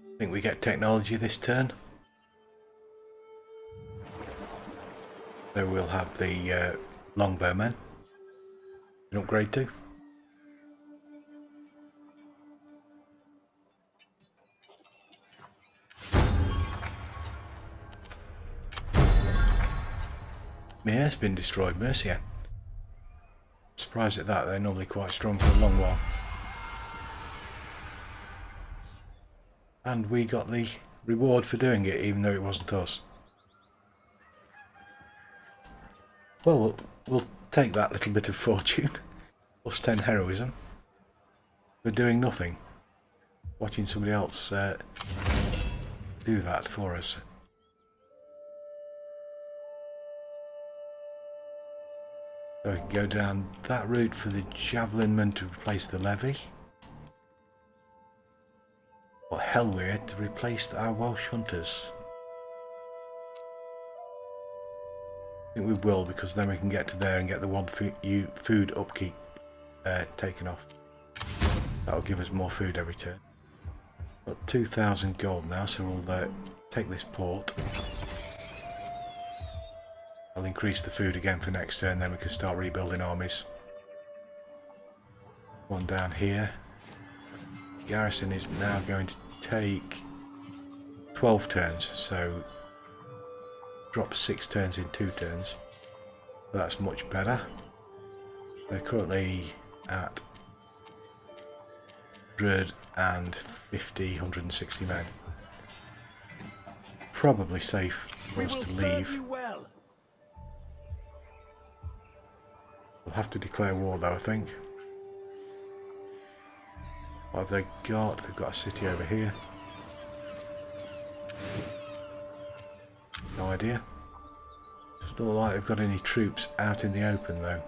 I think we get technology this turn. So we'll have the longbowmen an upgrade to. Yeah, it's been destroyed, Mercia. Surprised at that, they're normally quite strong for a long while. And we got the reward for doing it, even though it wasn't us. Well, we'll take that little bit of fortune, plus 10 heroism, for doing nothing. Watching somebody else do that for us. So we can go down that route for the javelinmen to replace the levy. Or Helweir to replace our Welsh hunters. I think we will, because then we can get to there and get the one food upkeep taken off. That'll give us more food every turn. Got 2,000 gold now, so we'll take this port. I'll increase the food again for next turn, then we can start rebuilding armies. One down here. Garrison is now going to take 12 turns, so drop 6 turns in 2 turns. That's much better. They're currently at 150, men. Probably safe for us to leave. We'll have to declare war though, I think. What have they got? They've got a city over here. No idea. Doesn't look like they've got any troops out in the open though.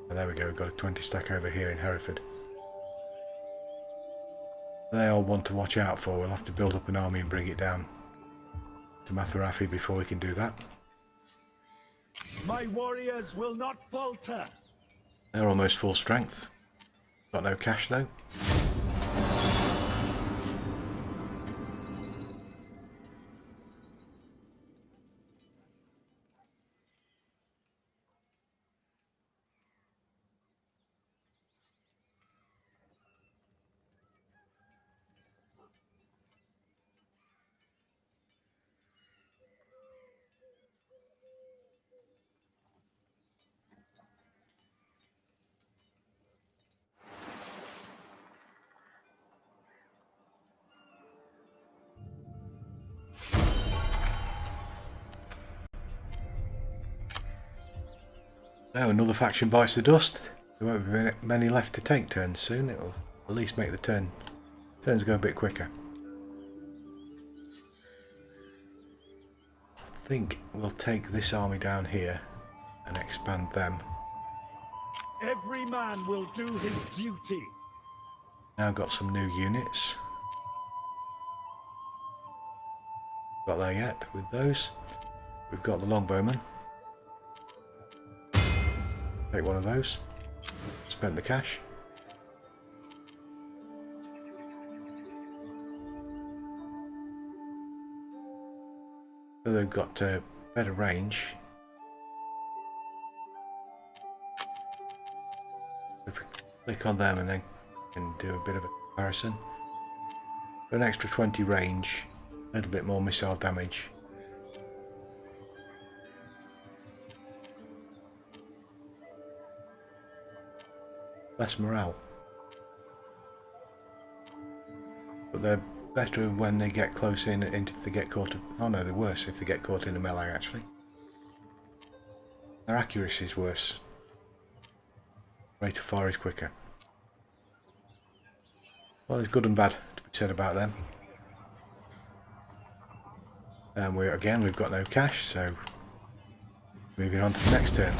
Oh, there we go, we've got a 20 stack over here in Hereford. They are one to watch out for. We'll have to build up an army and bring it down to Matharafi before we can do that. My warriors will not falter. They're almost full strength. Got no cash though. Oh, another faction bites the dust. There won't be many left to take turns soon. It'll at least make the turns go a bit quicker. I think we'll take this army down here and expand them. Every man will do his duty. Now got some new units. Got there yet with those. We've got the longbowmen. Take one of those. Spent the cash. So they've got better range. If we click on them and then can do a bit of a comparison. For an extra 20 range, a little bit more missile damage. Less morale. But they're better when they get close in and if they get caught. Oh no, they're worse if they get caught in a melee actually. Their accuracy is worse. Rate of fire is quicker. Well, there's good and bad to be said about them. And we've got no cash, so moving on to the next turn.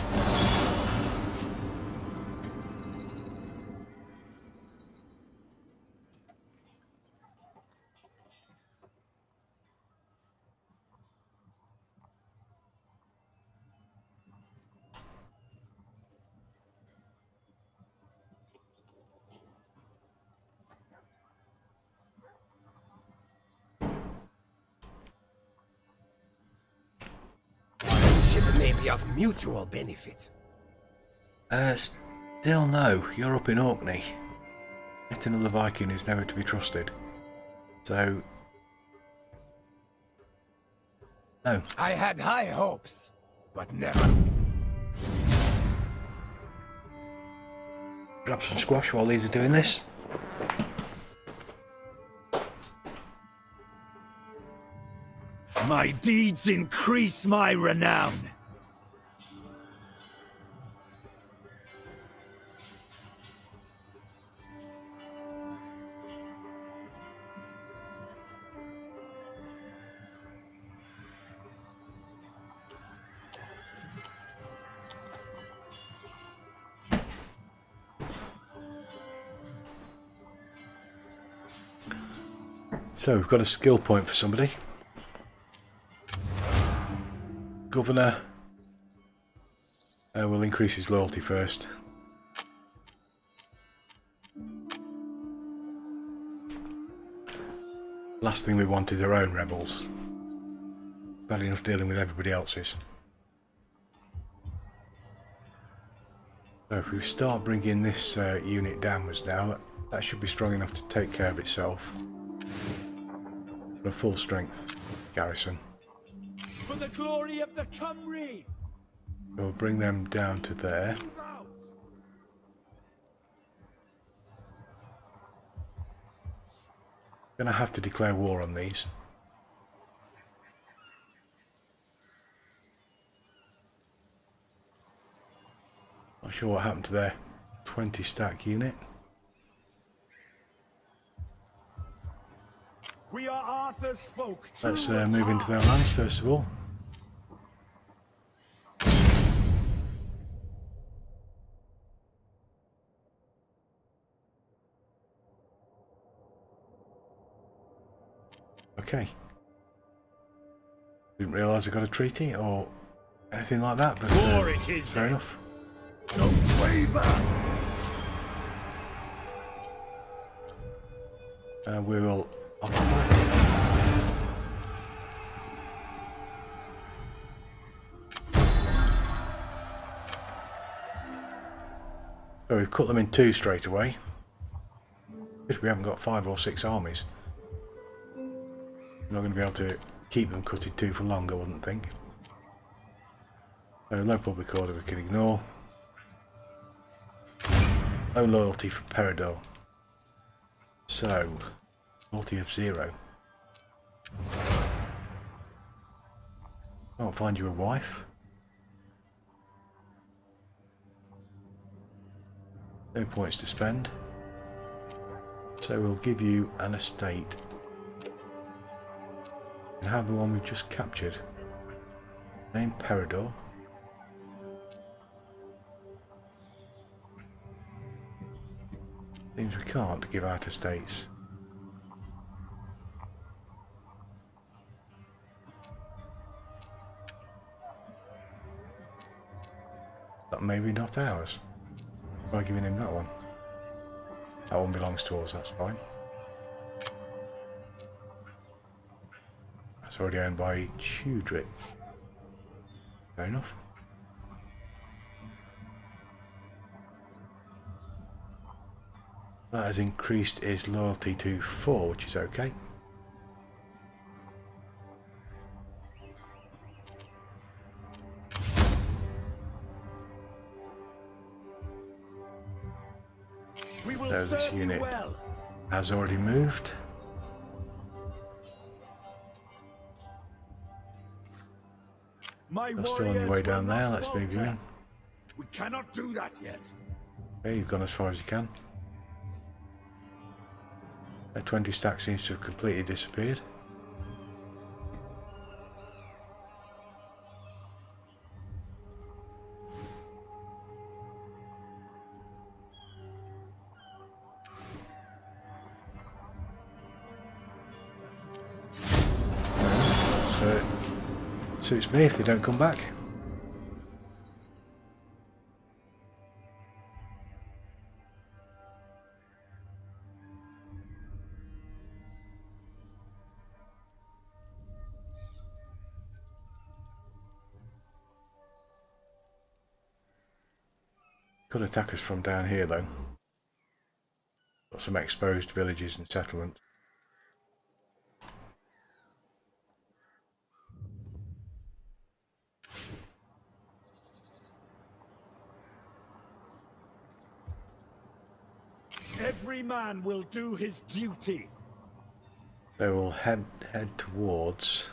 friendship may be of mutual benefit. Still no. You're up in Orkney. Yet another Viking who's never to be trusted. So... no. I had high hopes, but never. Grab some squash while these are doing this. My deeds increase my renown. So we've got a skill point for somebody. Governor will increase his loyalty first. Last thing we want is our own rebels. Bad enough dealing with everybody else's. So if we start bringing this unit downwards now, that should be strong enough to take care of itself. A full strength garrison. For the glory of the Cymry! We'll bring them down to there. Gonna have to declare war on these. Not sure what happened to their 20 stack unit. We are Arthur's folk. Let's move into their lands first of all. Okay. Didn't realise I got a treaty or anything like that, but war it is, fair then. enough. Don't waver! We will. So we've cut them in two straight away. Because we haven't got 5 or 6 armies. We're not going to be able to keep them cut in two for long, I wouldn't think. So no public order we can ignore. No loyalty for Peridot. So, loyalty of 0. Can't find you a wife. No points to spend. So we'll give you an estate. You can have the one we've just captured. Name Peridor. Seems we can't give out estates. That may be not ours. Try giving him that one. That one belongs to us, that's fine. That's already owned by Chudrick. Fair enough. That has increased his loyalty to 4, which is okay. So this unit has already moved. They're still on your way down there, let's move you in. We cannot do that yet. Okay, you've gone as far as you can. That 20 stack seems to have completely disappeared. So, suits me if they don't come back. Could attack us from down here though. Got some exposed villages and settlements. Every man will do his duty. So we'll head towards.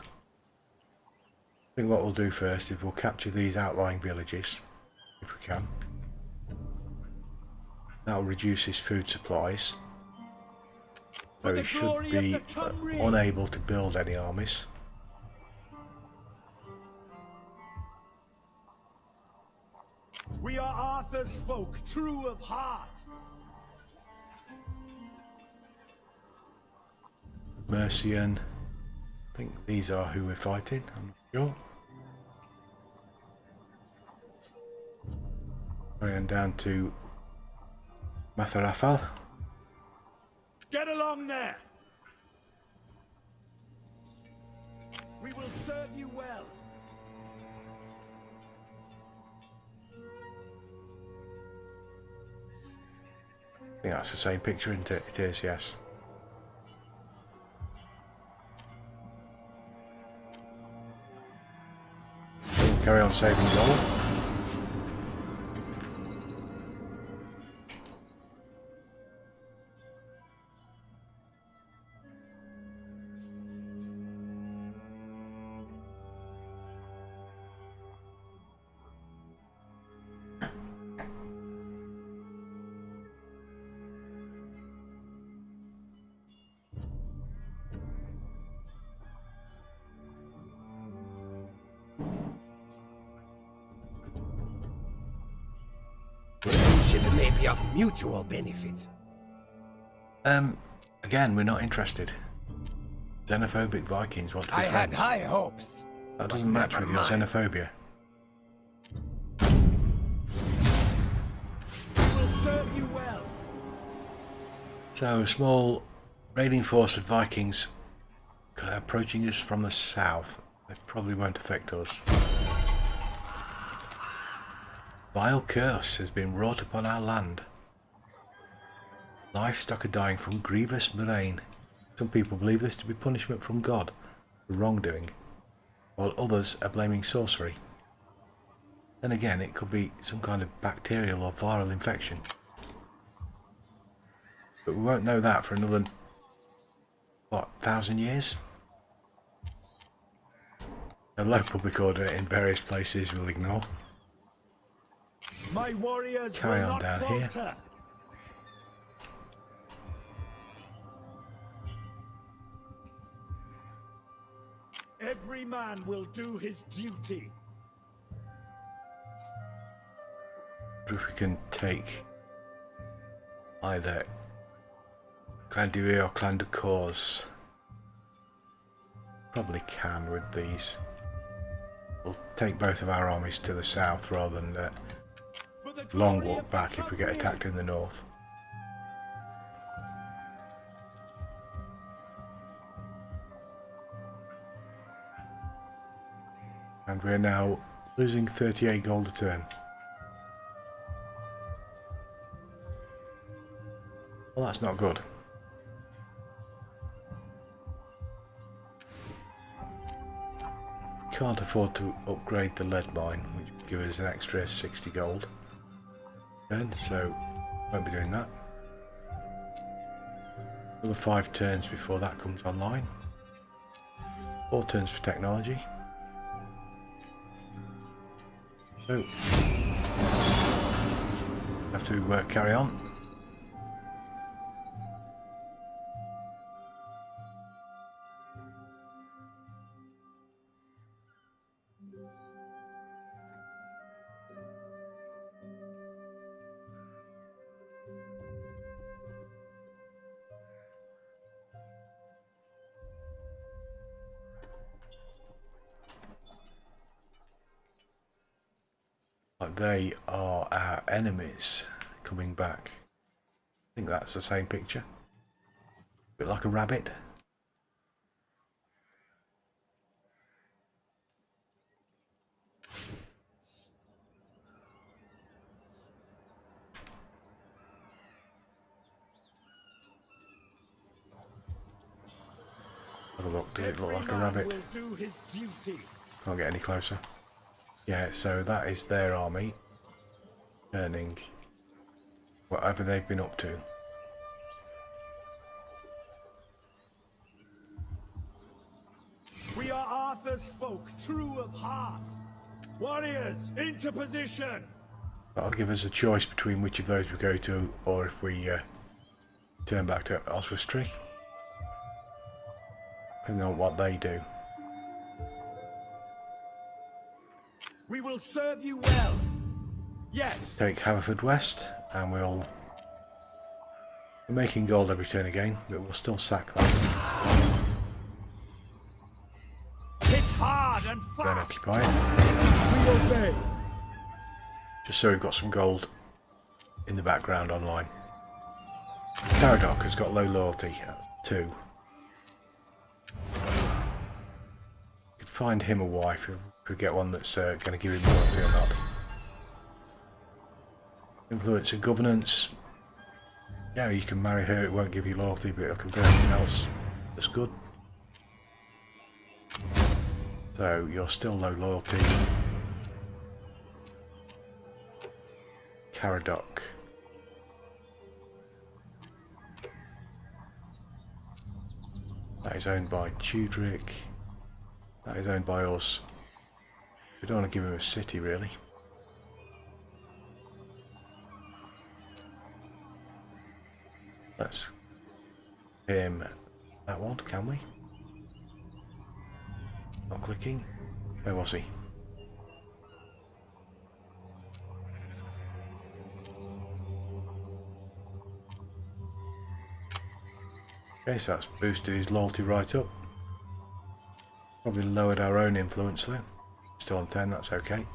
I think what we'll do first is we'll capture these outlying villages if we can. That will reduce his food supplies. So he should be unable to build any armies. We are Arthur's folk, true of heart. Mercian. I think these are who we're fighting, I'm not sure. Going down to Matharafal. Get along there. We will serve you well. I think that's the same picture, isn't it? It is, yes. Carry on saving gold. Friendship may be of mutual benefit. Again, we're not interested. Xenophobic Vikings want to be I had friends. high hopes. That doesn't match never with your mind. xenophobia. We will serve you well. So, a small raiding force of Vikings approaching us from the south. They probably won't affect us. Vile curse has been wrought upon our land. Livestock are dying from grievous murrain. Some people believe this to be punishment from God for wrongdoing, while others are blaming sorcery. Then again, it could be some kind of bacterial or viral infection. But we won't know that for another, what, 1,000 years? A low public order in various places will ignore. My warriors Carry will on not down falter. here. Every man will do his duty. If we can take either Clan Dewey or Clan de Cause. Probably can with these. We'll take both of our armies to the south rather than For the long glory walk of the back if we get country. attacked in the north. And we're now losing 38 gold a turn. Well, that's not good. Can't afford to upgrade the lead mine, which would give us an extra 60 gold. And so, won't be doing that. Another 5 turns before that comes online. 4 turns for technology. So, have to carry on. They are our enemies coming back. I think that's the same picture. A bit like a rabbit. Have a look, does it look like a Every man rabbit? will do his duty. Can't get any closer. Yeah, so that is their army turning whatever they've been up to. We are Arthur's folk, true of heart. Warriors, into position! That'll give us a choice between which of those we go to, or if we turn back to Oswestry, depending on what they do. We will serve you well. Yes. Take Haverfordwest, and we're making gold every turn again, but we'll still sack that. Hit hard and Then fast. occupy it, We obey. just so we've got some gold in the background online. Caradoc has got low loyalty at 2. Could find him a wife if we could get one that's going to give him loyalty or not. Influence of governance. Yeah, you can marry her, it won't give you loyalty, but it'll do everything else that's good. So you're still low loyalty. Caradoc. That is owned by Tudrick. That is owned by us. We don't want to give him a city really. Let's him that one, can we? Not clicking. Where was he? Okay, so that's boosted his loyalty right up. Probably lowered our own influence though. Still on 10, that's okay.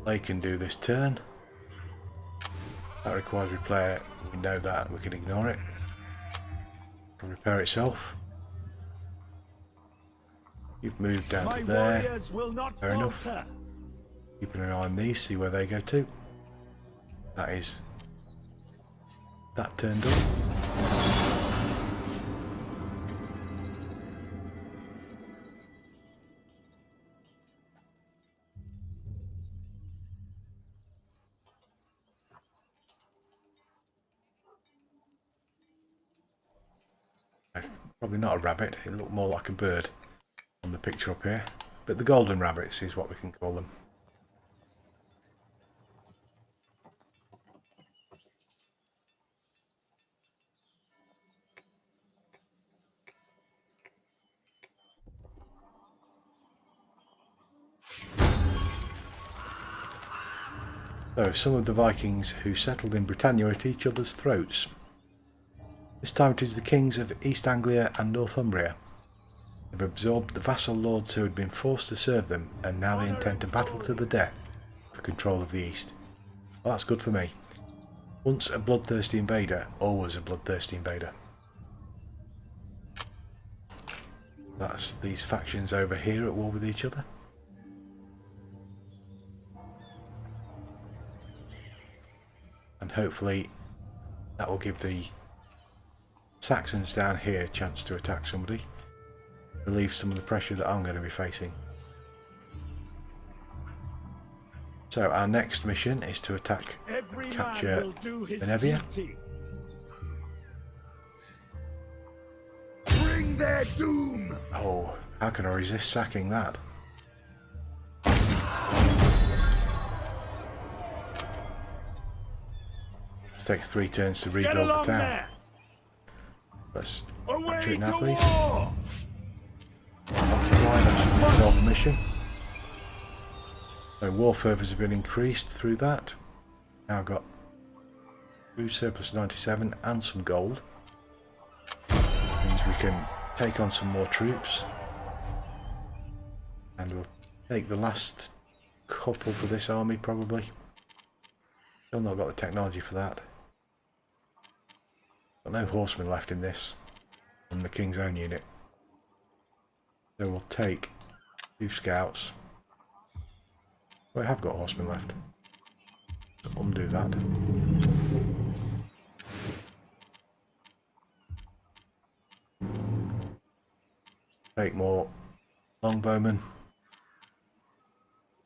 They can do this turn. That requires repair. We know that, we can ignore it. It can repair itself. You've moved down My to there. warriors will not Fair enough. falter. Keeping an eye on these, see where they go to. That is that turned up. Probably not a rabbit, it looked more like a bird on the picture up here. But the golden rabbits is what we can call them. So, some of the Vikings who settled in Britannia are at each other's throats. This time it is the kings of East Anglia and Northumbria. They've absorbed the vassal lords who had been forced to serve them, and now they intend to battle to the death for control of the East. Well, that's good for me. Once a bloodthirsty invader, always a bloodthirsty invader. That's these factions over here at war with each other. And hopefully that will give the Saxons down here a chance to attack somebody, relieve some of the pressure that I'm going to be facing. So our next mission is to attack and capture Benevia. Bring their doom. Oh, how can I resist sacking that? It takes 3 turns to rebuild the town. There. Let's Away capture it now, to please. war. Occupy, that should resolve the mission. So war fervours have been increased through that. Now got food surplus 97 and some gold. Means we can take on some more troops. And we'll take the last couple for this army probably. Still not got the technology for that. Got no horsemen left in this from the King's Own unit. So we'll take 2 scouts. We have got horsemen left. So undo that. take more longbowmen,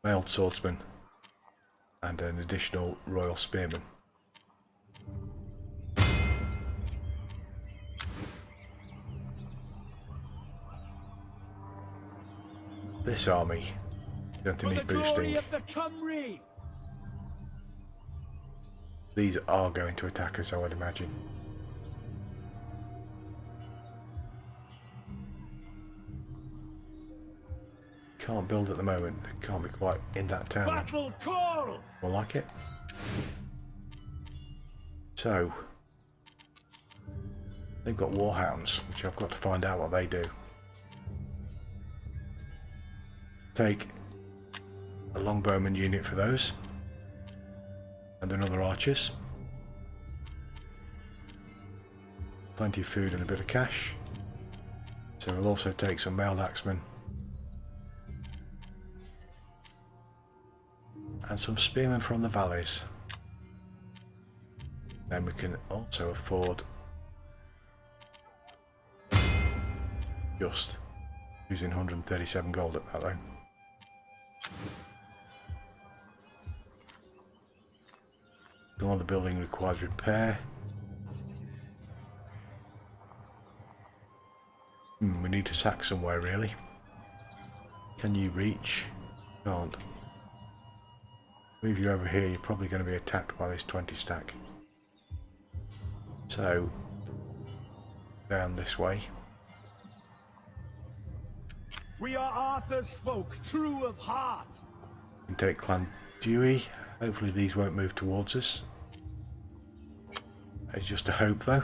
mailed swordsman, and an additional royal spearman. This army is going to need boosting. These are going to attack us, I would imagine. Can't build at the moment. Can't be quite in that town. Battle calls. More like it. So they've got warhounds, which I've got to find out what they do. Take a longbowman unit for those, and another archers. Plenty of food and a bit of cash. So we'll also take some mailed axemen and some spearmen from the valleys. Then we can also afford just using 137 gold at that though. All the building requires repair. We need to sack somewhere really. Can you reach? Can't. Move you over here, you're probably going to be attacked by this 20 stack. So, down this way. We are Arthur's folk, true of heart. We can take Clan Dewey. Hopefully these won't move towards us. It's just a hope though.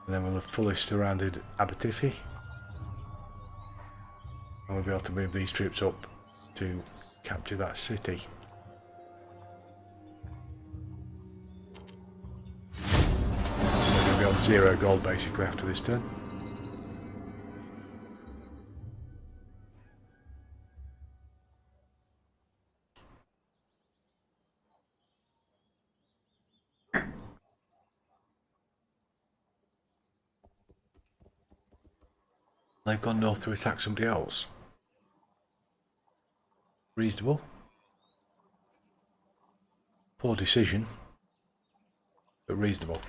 And then we'll have fully surrounded Abertifi. And we'll be able to move these troops up to capture that city. We're going to be on 0 gold basically after this turn. They've gone north to attack somebody else. Reasonable. Poor decision, but reasonable.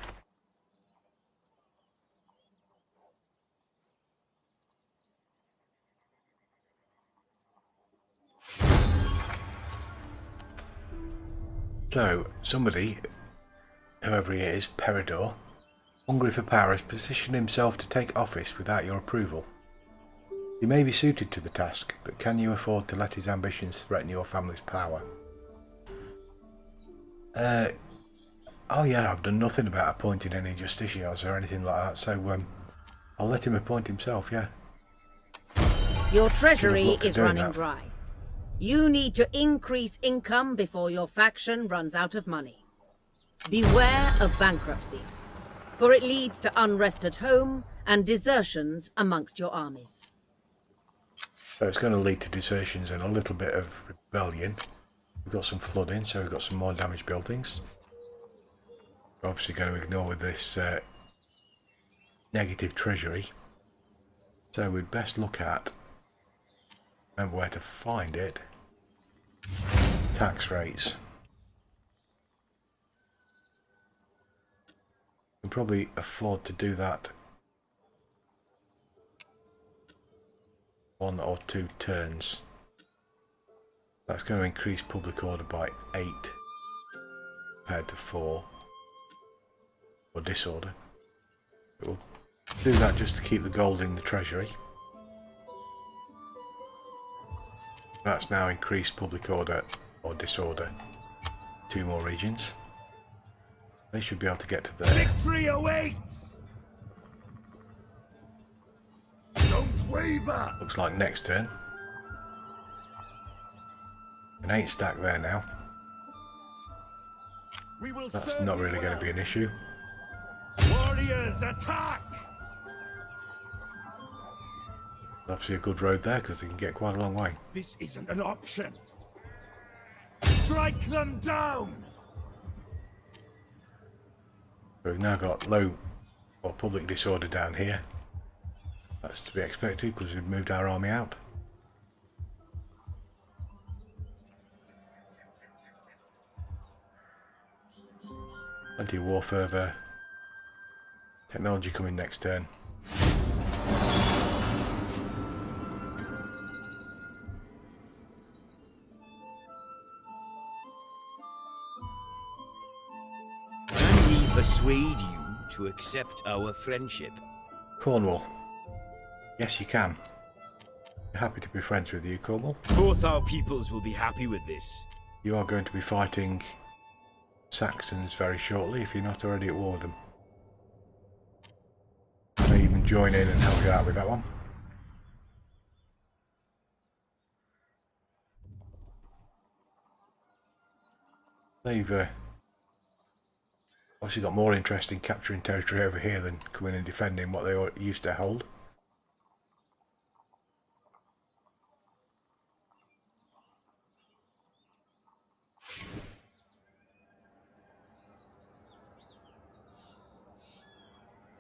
So, somebody, whoever he is, Peridor, hungry for power, has positioned himself to take office without your approval. He may be suited to the task, but can you afford to let his ambitions threaten your family's power? Oh yeah, I've done nothing about appointing any justiciars or anything like that, so I'll let him appoint himself, yeah. Your treasury is running dry. You need to increase income before your faction runs out of money. Beware of bankruptcy, for it leads to unrest at home and desertions amongst your armies. So it's going to lead to desertions and a little bit of rebellion. We've got some flooding, so we've got some more damaged buildings. We're obviously going to ignore with this negative treasury. So we'd best look at, remember where to find it, tax rates. We can probably afford to do that 1 or 2 turns. That's going to increase public order by 8 compared to 4, or disorder. We'll do that just to keep the gold in the treasury. That's now increased public order or disorder. 2 more regions. They should be able to get to there. Victory awaits! Don't waver! Looks like next turn. An 8 stack there now. We will That's not really going to be an issue. Warriors, attack! Obviously a good road there because they can get quite a long way. This isn't an option. Strike them down! So we've now got low or public disorder down here. That's to be expected because we've moved our army out. Plenty of war further. Technology coming next turn. Can we persuade you to accept our friendship? Cornwall. Yes, you can. We're happy to be friends with you, Cornwall. Both our peoples will be happy with this. You are going to be fighting Saxons very shortly if you're not already at war with them. I may even join in and help you out with that one. They've obviously got more interest in capturing territory over here than coming and defending what they used to hold.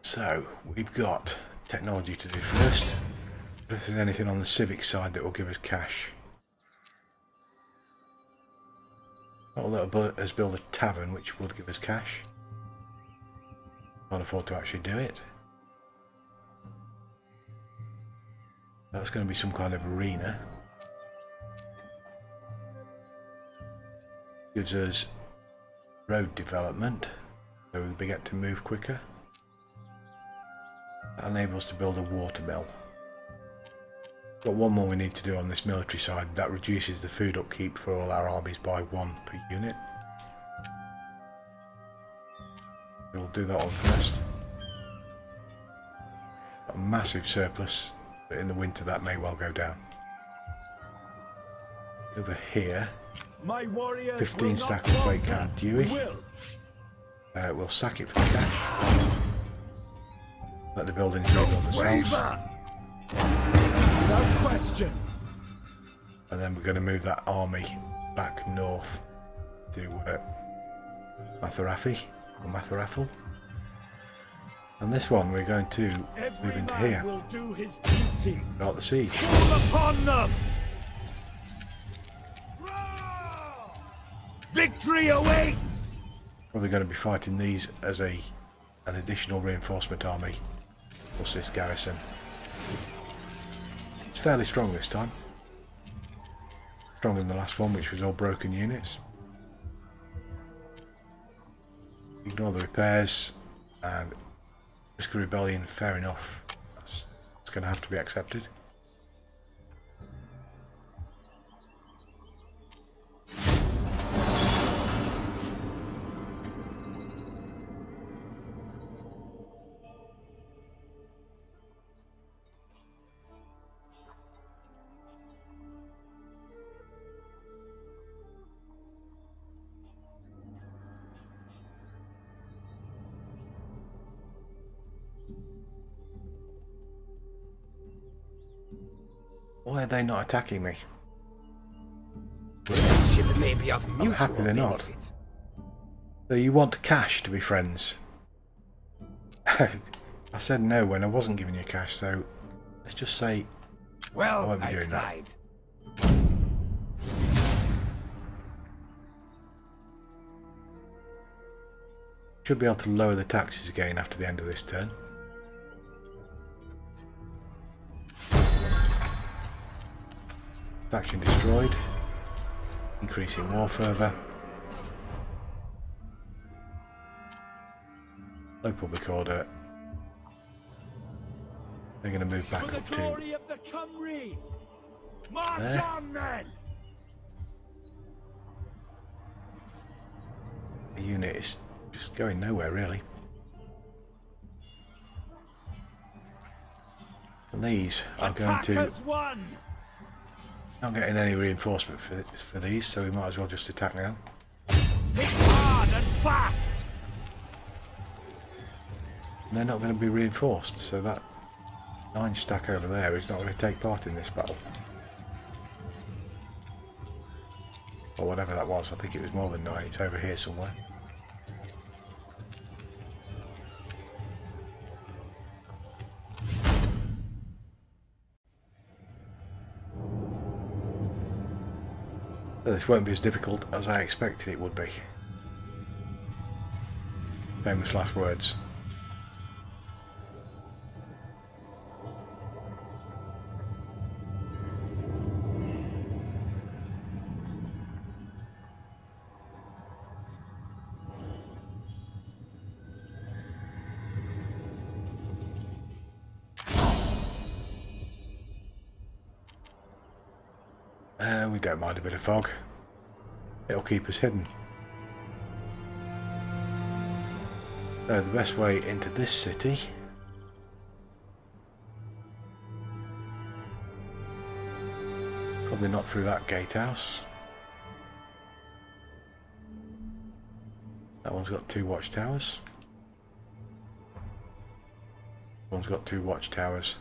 So, we've got technology to do first. If there's anything on the civic side that will give us cash. Not let us build a tavern which would give us cash. Can't afford to actually do it. That's going to be some kind of arena. Gives us road development, so we get to move quicker. That enables us to build a water mill. Got one more we need to do on this military side. That reduces the food upkeep for all our armies by 1 per unit. We'll do that one first. Got a massive surplus, but in the winter that may well go down. Over here, My warriors 15 stack of plate can Dewey. We'll sack it for cash. Let the buildings rebuild themselves. Without question. And then we're going to move that army back north to Matherafi, or Matherathel. And this one we're going to move into here. Will do his duty. Start the siege. Fall upon them. Victory awaits. Probably going to be fighting these as an additional reinforcement army. Plus this garrison. It's fairly strong this time. Stronger than the last one, which was all broken units. Ignore the repairs and risk a rebellion, fair enough. It's going to have to be accepted. Why are they not attacking me? Friendship may be of I'm mutual happy they're not. benefit. So you want cash to be friends? I said no when I wasn't giving you cash, so let's just say I Well, won't be I doing that. tried. Should be able to lower the taxes again after the end of this turn. Faction destroyed. Increasing war further. Low public order. They're going to move back For the up to glory of the Cymry. March there. on then. The unit is just going nowhere really. And these are going to Attackers won. not getting any reinforcement for these, so we might as well just attack now. Hit hard and fast. And they're not going to be reinforced, so that 9 stack over there is not going to take part in this battle. Or whatever that was, I think it was more than 9, it's over here somewhere. So this won't be as difficult as I expected it would be. Famous last words. We don't mind a bit of fog. It'll keep us hidden. So the best way into this city probably not through that gatehouse. That one's got 2 watchtowers. One's got 2 watchtowers.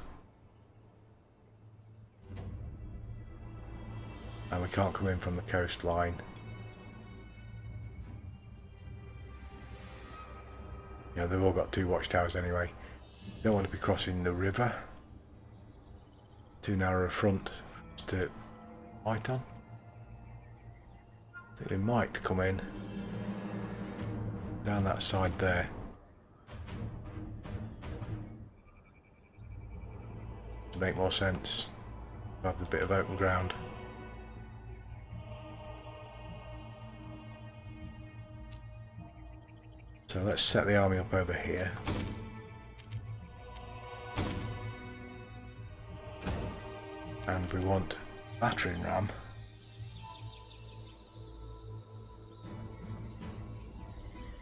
And we can't come in from the coastline. You know, they've all got 2 watchtowers anyway. Don't want to be crossing the river. Too narrow a front to fight on. I think they might come in down that side there. To make more sense, to have a bit of open ground. So let's set the army up over here. And we want battering ram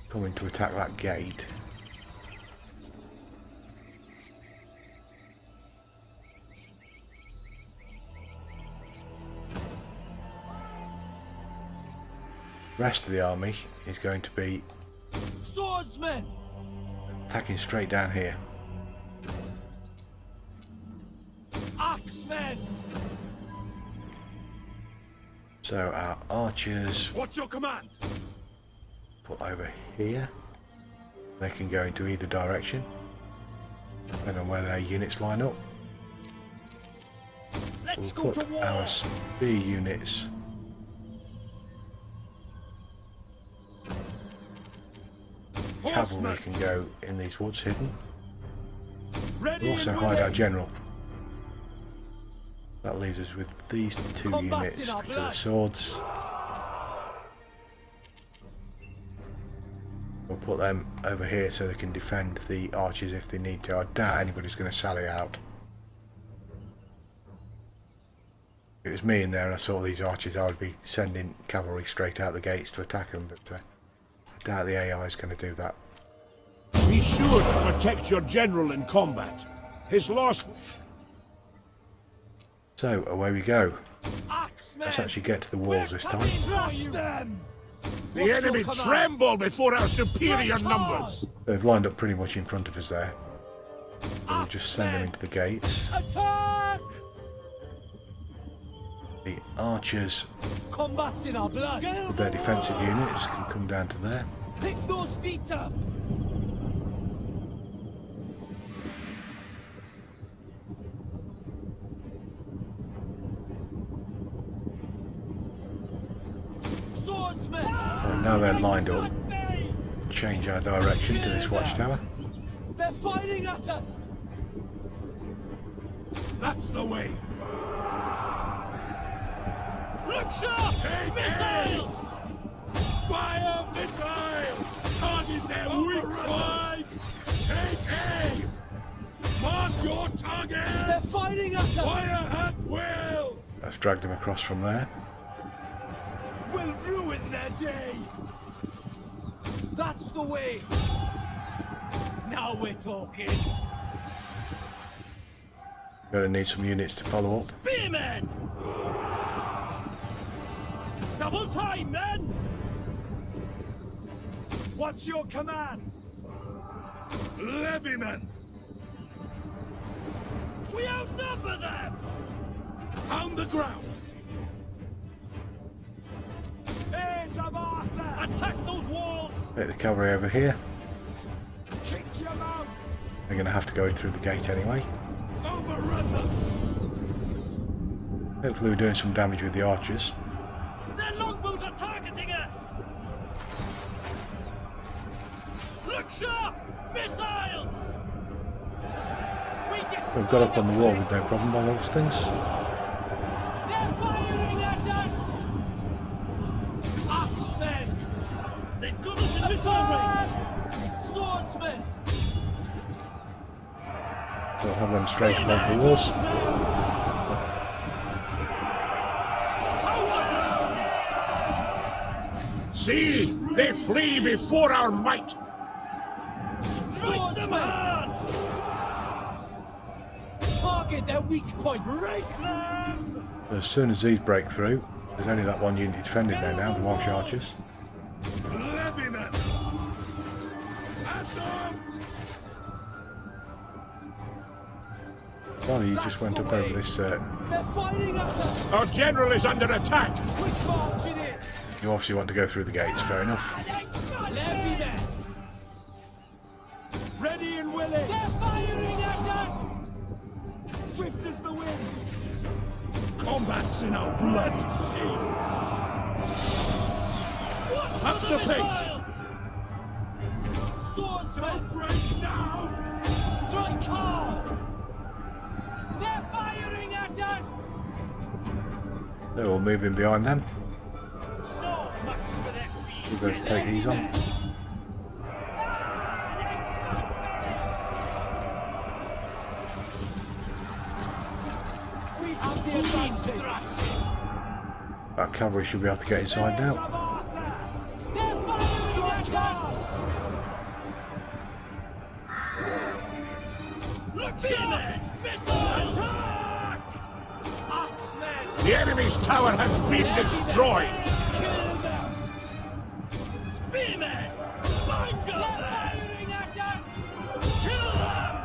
coming to attack that gate. The rest of the army is going to be Swordsmen! attacking straight down here. Axemen! So our archers What's your command? put over here. They can go into either direction, depending on where their units line up. Let's We'll go to put war! our spear units cavalry can go in these woods hidden. Ready We'll also and hide our willing. general. That leaves us with these 2 Combat's units in our for the blood. swords. We'll put them over here so they can defend the archers if they need to. I doubt anybody's going to sally out. If it was me in there and I saw these archers, I would be sending cavalry straight out the gates to attack them, but I doubt the AI is going to do that. Be sure to protect your general in combat. His loss... So, away we go. Axemen! Let's actually get to the walls this time. Trash them! The What's enemy your command? tremble before our superior Strike numbers. They've lined up pretty much in front of us there. So we'll just send them into the gates. Attack! The archers Combat's in our blood! with their defensive units can come down to there. Pick those feet up! Swordsmen! And now they're lined up. Change our direction to this watchtower. They're fighting at us! That's the way. Look sharp! Take Missiles! Fire missiles! Target their weak points! Take aim! Mark your target! They're fighting at us! Fire at will! Let's drag them across from there. We'll ruin their day! That's the way! Now we're talking! Gonna need some units to follow up. Spearmen! Double time, men! What's your command? Levymen! We outnumber them! Pound the ground! Attack those walls! Take the cavalry over here. Kick your mounts! They're gonna have to go in through the gate anyway. Overrun them! Hopefully we're doing some damage with the archers. Their longbows are targeting us! Look sharp! Missiles! We've got up on the wall with no problem by those things. They're firing at us! Axemen! They've got us in missile range! Swordsmen! We'll have them straight above the walls. See, they flee before our might. Strike them hard! Target their weak points! Break them! As soon as these break through, there's only that one unit defending there now, the Welsh archers. Levyman! Well, you just went up over this. They're fighting at us! Our general is under attack. Quick march it is! You obviously want to go through the gates, fair enough. Levy them! Ready and willing! They're firing at us! Swift as the wind! Combat's in our blood! Shields! Up the pace! Swordsmen! Break now! Strike hard! They're firing at us! They're all moving behind them. So much for their siege! We're going to take these on. We have the advantage! That cavalry should be able to get inside now. They're firing at us! Look here! Missile attack! Axemen! The enemy's tower has been destroyed. Kill them! Spearmen! Bungle them! Firing at us! Kill them!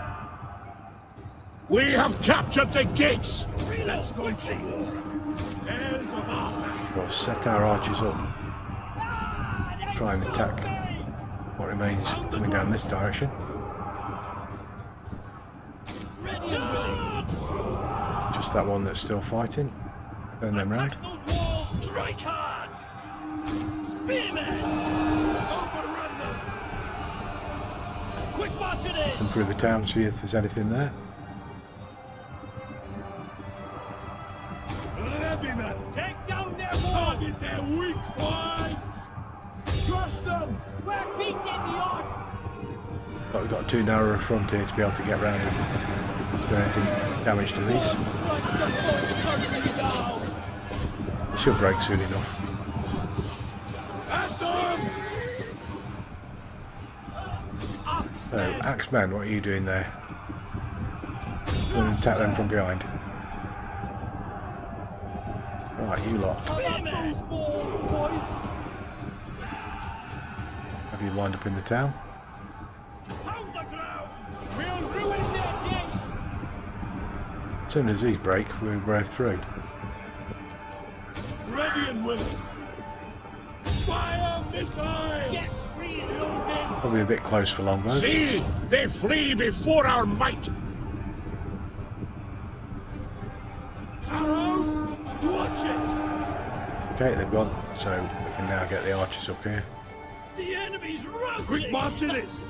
We have captured the gates. Let's go to war! Heirs of Arthur! We'll set our archers up. Try and attack what remains coming down this direction. Ready and willing! Just that one that's still fighting. Turn them round. Attack those walls! Strike hard! Spearmen! Overrun them! Quick march it Come is! through the town, see if there's anything there. Levyman! Take down their walls! Target their weak points! Trust them! We're beating the odds! But we've got too narrow a front here to be able to get round and do anything damage to these. Strike the torch currently down! They should break soon enough. At them! So, Axeman, what are you doing there? Going to attack them from behind. Right, you lot. Those walls, boys! Have you lined up in the town? Pound the ground! We'll ruin their day! As soon as these break, we'll break through. Ready and willing! Fire missiles! Yes, reloading! Probably a bit close for longbows. See, they flee before our might. Arrows! Watch it! Okay, they've gone, so we can now get the archers up here. The enemy's routing! Quick march it is!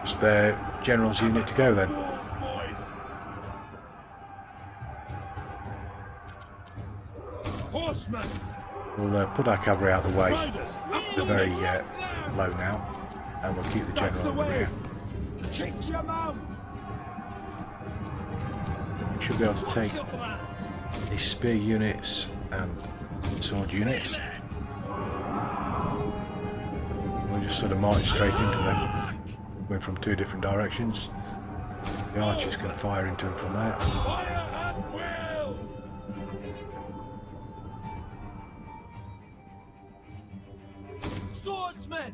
It's their general's unit to go then. Walls, boys! Horsemen! We'll put our cavalry out of the way. Riders! They're very low now, and we'll keep the That's general the in the way! rear. Kick your mounts! Should be able to take Your command! these spear units and sword units. We'll just sort of march straight into them, going from two different directions. The archers can fire into them from there. Fire at will! Swordsmen!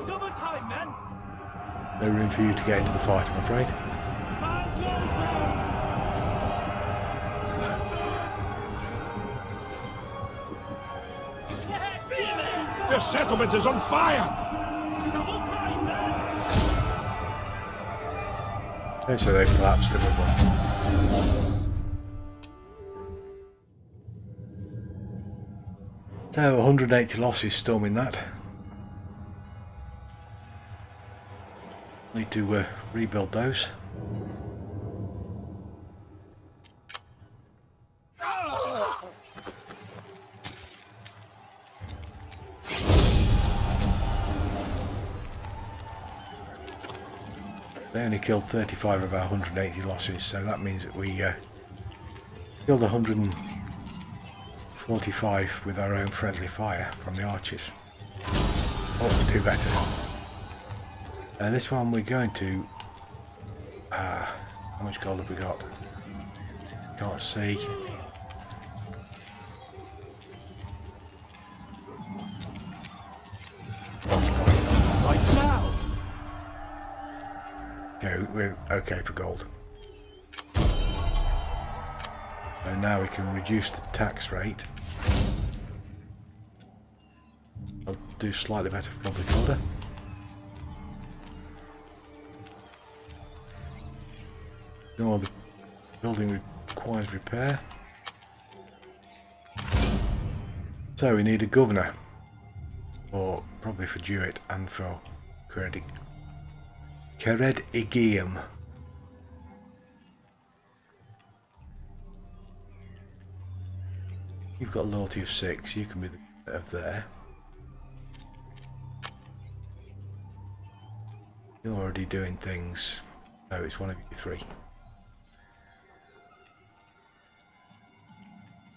Double time, men! No room for you to get into the fight, I'm afraid. The settlement is on fire. Double time! Okay, so they've collapsed a little. So 180 losses storming that. Need to rebuild those. They only killed 35 of our 180 losses, so that means that we killed 145 with our own friendly fire from the archers. Ought to do better. This one we're going to... how much gold have we got? Can't see. Right now! Okay, we're okay for gold. So now we can reduce the tax rate. I'll do slightly better for public order. No, the building requires repair. So we need a governor, or probably for Jewett and for Ceredigium. You've got a loyalty of 6, you can be the of there. You're already doing things. No, it's one of you 3.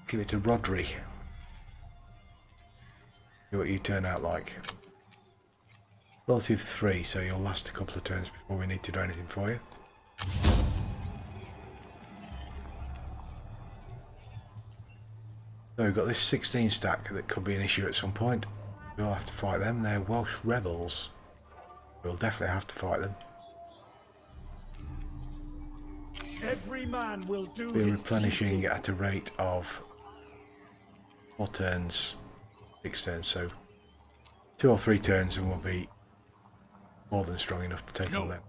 Give it to Rodri. See what you turn out like. Loyalty of 3, so you'll last a couple of turns before we need to do anything for you. So we've got this 16 stack that could be an issue at some point. We'll have to fight them. They're Welsh rebels. We'll definitely have to fight them. Every man will do We're his replenishing duty. at a rate of 4 turns, 6 turns, so 2 or 3 turns and we'll be more than strong enough to take on them.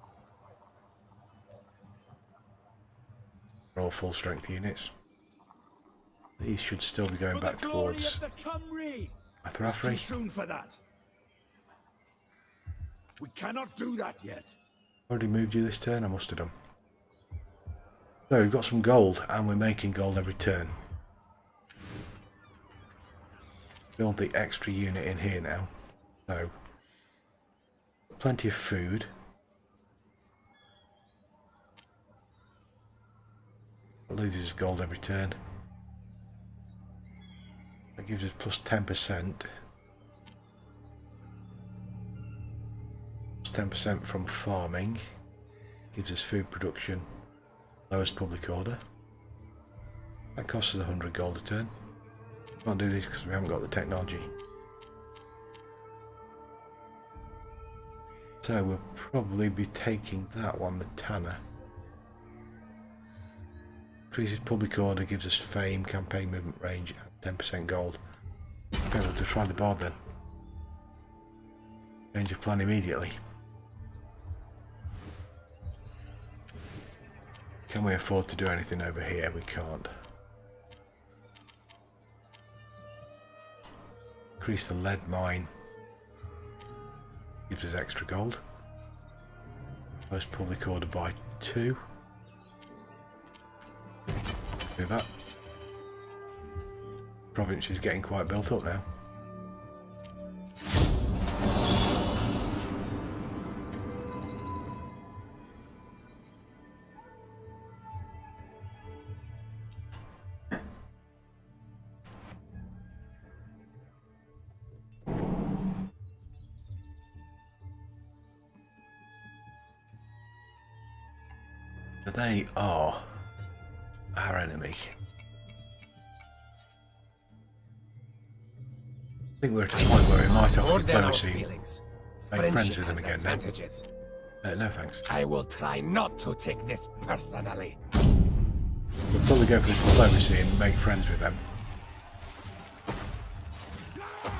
They're all full strength units. These should still be going back towards It's too soon for that. We cannot do that yet. Already moved you this turn, I must have done. So we've got some gold and we're making gold every turn. Build the extra unit in here now. So plenty of food. That loses gold every turn. That gives us plus 10%. Plus 10% from farming. Gives us food production. Lowest public order. That costs us 100 gold a turn. Can't do these because we haven't got the technology. So we'll probably be taking that one, the Tanner. Increases public order, gives us fame, campaign movement range, and 10% gold. Okay, we'll just try the bard then. Change of plan immediately. Can we afford to do anything over here? We can't. Increase the lead mine. Gives us extra gold. Most public order by 2. Do that. Province is getting quite built up now. They are our enemy. I think we're at a point where we might have Order of diplomacy. feelings. Make friends Friendship with them has again now. advantages. No thanks. I will try not to take this personally. We'll probably go for the diplomacy and make friends with them.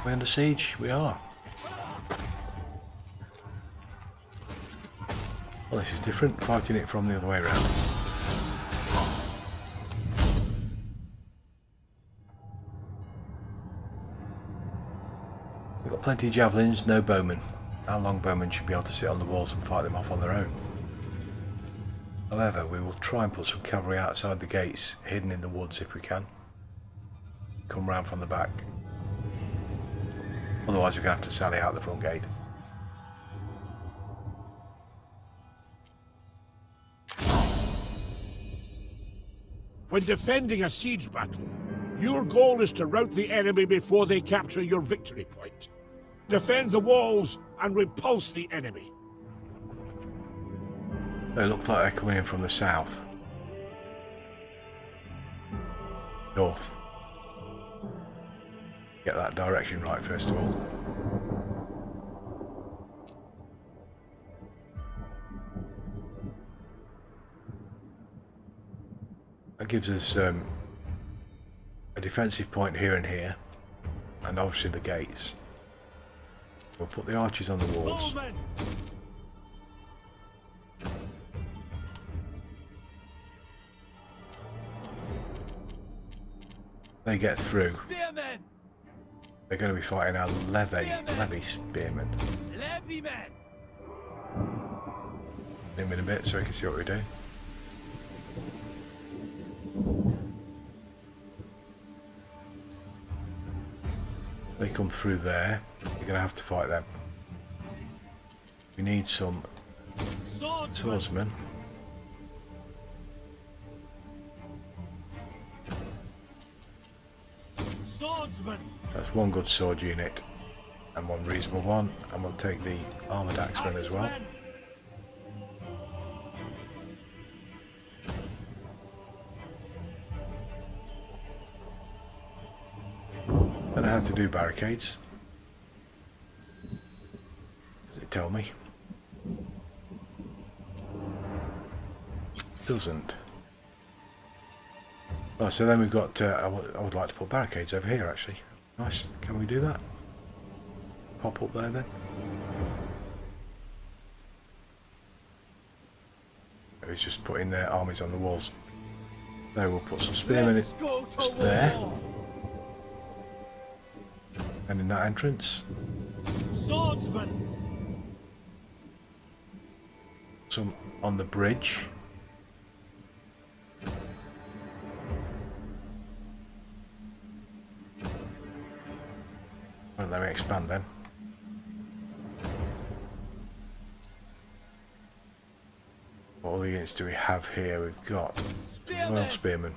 We're under siege? We are. Well, this is different, fighting it from the other way around. We've got plenty of javelins, no bowmen. Our longbowmen should be able to sit on the walls and fight them off on their own. However, we will try and put some cavalry outside the gates, hidden in the woods if we can. Come round from the back. Otherwise we're going to have to sally out the front gate. When defending a siege battle, your goal is to rout the enemy before they capture your victory point. Defend the walls and repulse the enemy. They look like they're coming in from the south. North. Get that direction right first of all. That gives us a defensive point here and here, and obviously the gates. We'll put the archers on the walls. They get through. Spearmen! They're going to be fighting our levy spearmen. Levy men! Zoom in a bit so we can see what we do. They come through there. You're going to have to fight them. We need some swordsmen. Swordsman! That's one good sword unit and one reasonable one, and we'll take the armoured axemen as well. Don't know how to do barricades. Does it tell me? Doesn't. Oh, so then we've got, I would like to put barricades over here actually. Nice, can we do that? Pop up there then. It's just putting their armies on the walls. There, we'll put some spearmen in just there. And in that entrance. Swordsman! Some on the bridge. Well, let me expand them. What other units do we have here? We've got Royal Spearmen.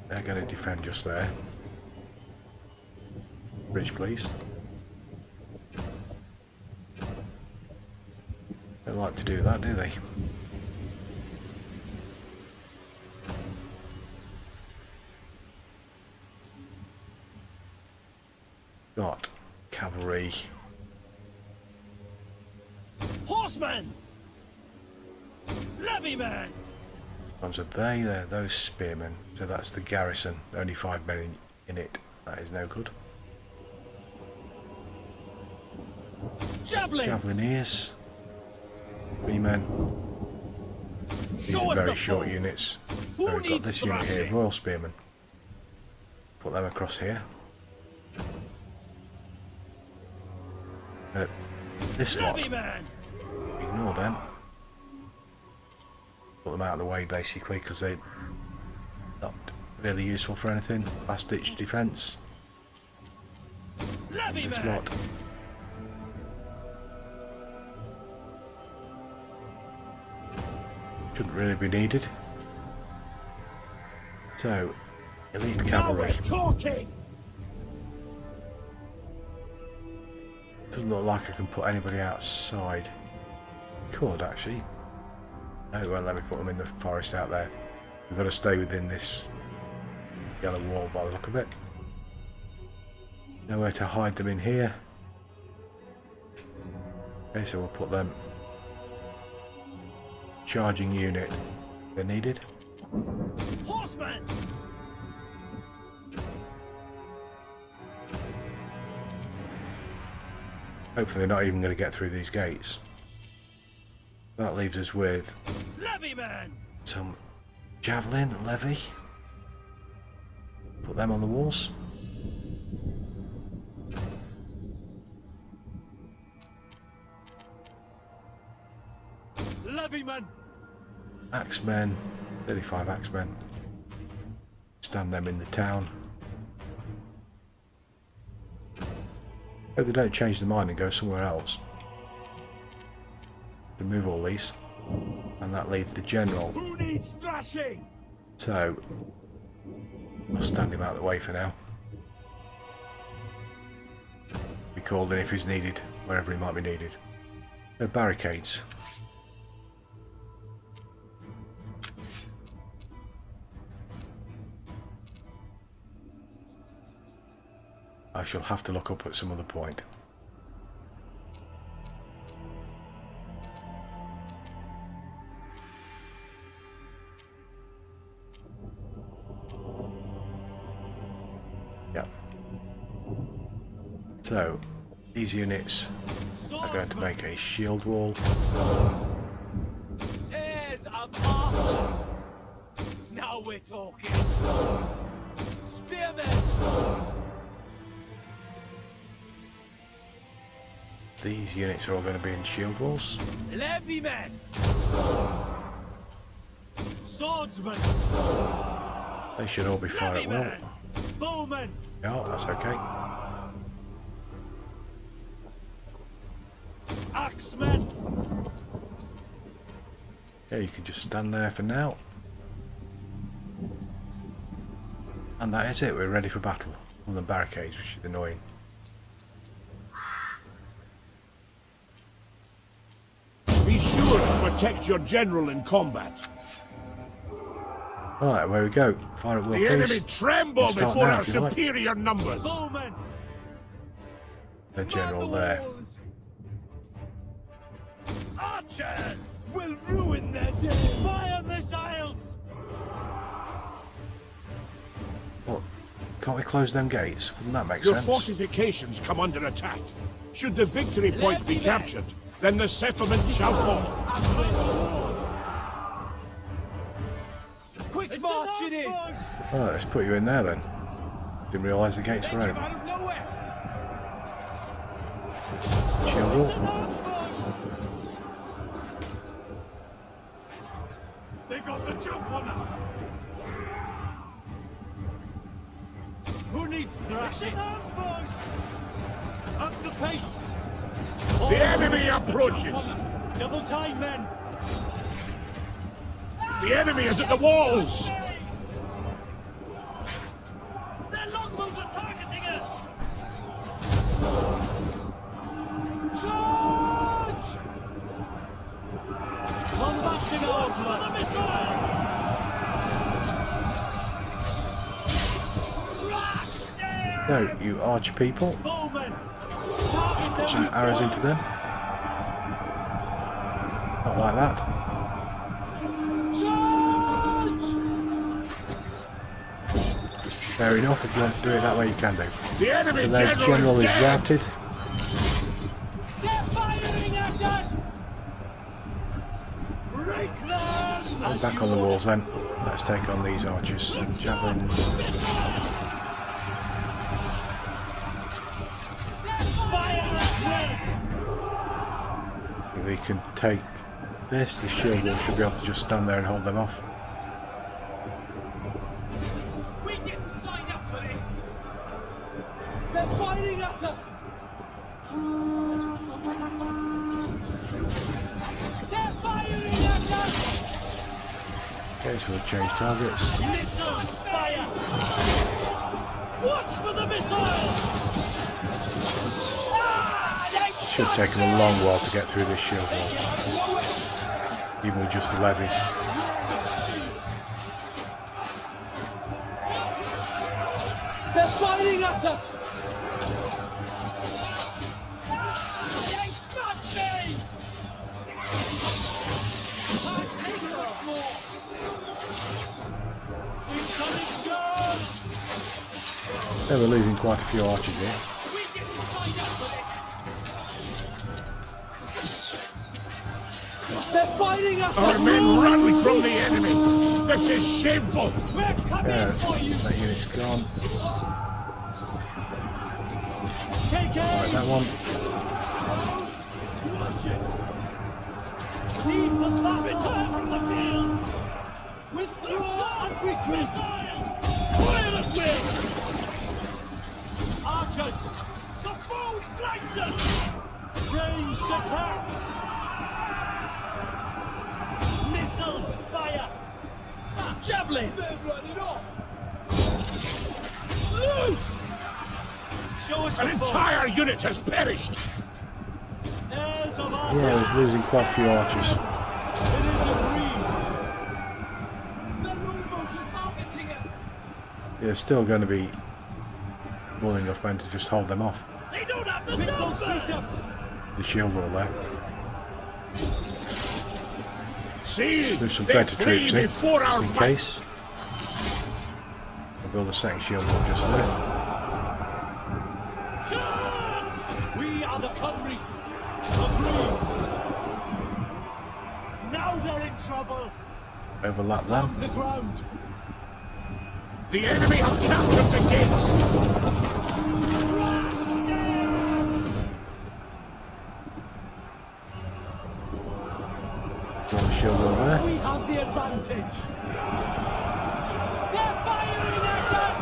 They're going to defend just there. Bridge, please. Don't like to do that, do they? Got cavalry. Horsemen! Levymen! Ones are they? They're those spearmen. So that's the garrison. Only 5 men in it. That is no good. Javelineers. 3 men. These are very short units. So we've got this unit here, Royal Spearmen. Put them across here. This lot, ignore them. Put them out of the way basically because they're not really useful for anything. Last ditch defence. This lot. Shouldn't really be needed. So, elite cavalry. Doesn't look like I can put anybody outside. Could actually. No, it won't let me put them in the forest out there. We've got to stay within this yellow wall by the look of it. Nowhere to hide them in here. Okay, so we'll put them. Charging unit. They're needed. Horsemen! Hopefully they're not even going to get through these gates. That leaves us with Levyman! some javelin levy. Put them on the walls. Levyman! Axemen, 35 axemen. Stand them in the town. Hope they don't change their mind and go somewhere else. Remove all these, and that leaves the general. Who needs thrashing? So I'll stand him out of the way for now. Be called in if he's needed, wherever he might be needed. No barricades. I shall have to look up at some other point. Yep. So, these units are going to make a shield wall. Heirs of Arthur! Now we're talking! Spearmen! These units are all going to be in shield walls. Levymen! Swordsmen! They should all be fire at will. Levymen! Bowmen! Yeah, that's okay. Axemen! Yeah, you can just stand there for now. And that is it, we're ready for battle. On the barricades, which is annoying. Be sure to protect your general in combat. Alright, where we go. Fire at will, The please. enemy tremble Start before now, our if you like. superior numbers. Bowmen! The general there. Archers! Will ruin their day! Fire missiles! What? Can't we close them gates? Wouldn't that make Your sense? fortifications come under attack. Should the victory point be captured, then the settlement shall fall. Quick march it is! Alright, let's put you in there then. Didn't realise the gates were open. Out of nowhere! Shield wall. They got the jump on us! Who needs thrashing? Up the pace! The enemy approaches. Double time, men! The enemy is at the walls. Their longbows are targeting us! Charge! Combat's in our blood! The missiles! Trash them! So, you archer people, Bowmen! Target put them some with arrows into them. Not like that. Charge! Fair enough, if you want to do it that way you can do. The enemy So their general general is is dead. routed. They're firing at us! Break them! Put back on the walls then. Let's take on these archers. Javelins. Fire at them! If they can take this, the shield wall should be able to just stand there and hold them off. We didn't sign up for this! They're firing at us! They're firing at us! Okay, so we'll change targets. Missiles fire! Watch for the missiles! Ah, they Should take them a long while to get through this shield wall. Even with just the levy. They're firing at us! They shot me! I'll take much more! Incoming charge! So we're losing quite a few archers here. We didn't sign up for this! They're fighting us! Our men run from the enemy! This is shameful! We're coming for you! That unit's gone. Take aim! Right, that one. Watch it! Leave the back! Return from the field! Withdraw and regroup! Fire at will! Archers! The foe's flanked us! Ranged attack! Missiles fire! Javelins! They're running off! Loose! Show us An entire unit has perished! heirs of our Yeah, he's losing quite a few archers. It is agreed! The longbows are targeting us! There's still going to be more than enough men to just hold them off. They don't have the numbers! The shield wall there. See! There's some They better flee troops in, before our just in might. case. I'll build a second shield wall just there. Charge! We are the Cymru! Agreed! Now they're in trouble! Overlap them. The ground! The enemy have captured the gates! Crush them! Build a shield wall there. We have the advantage! They're firing at us!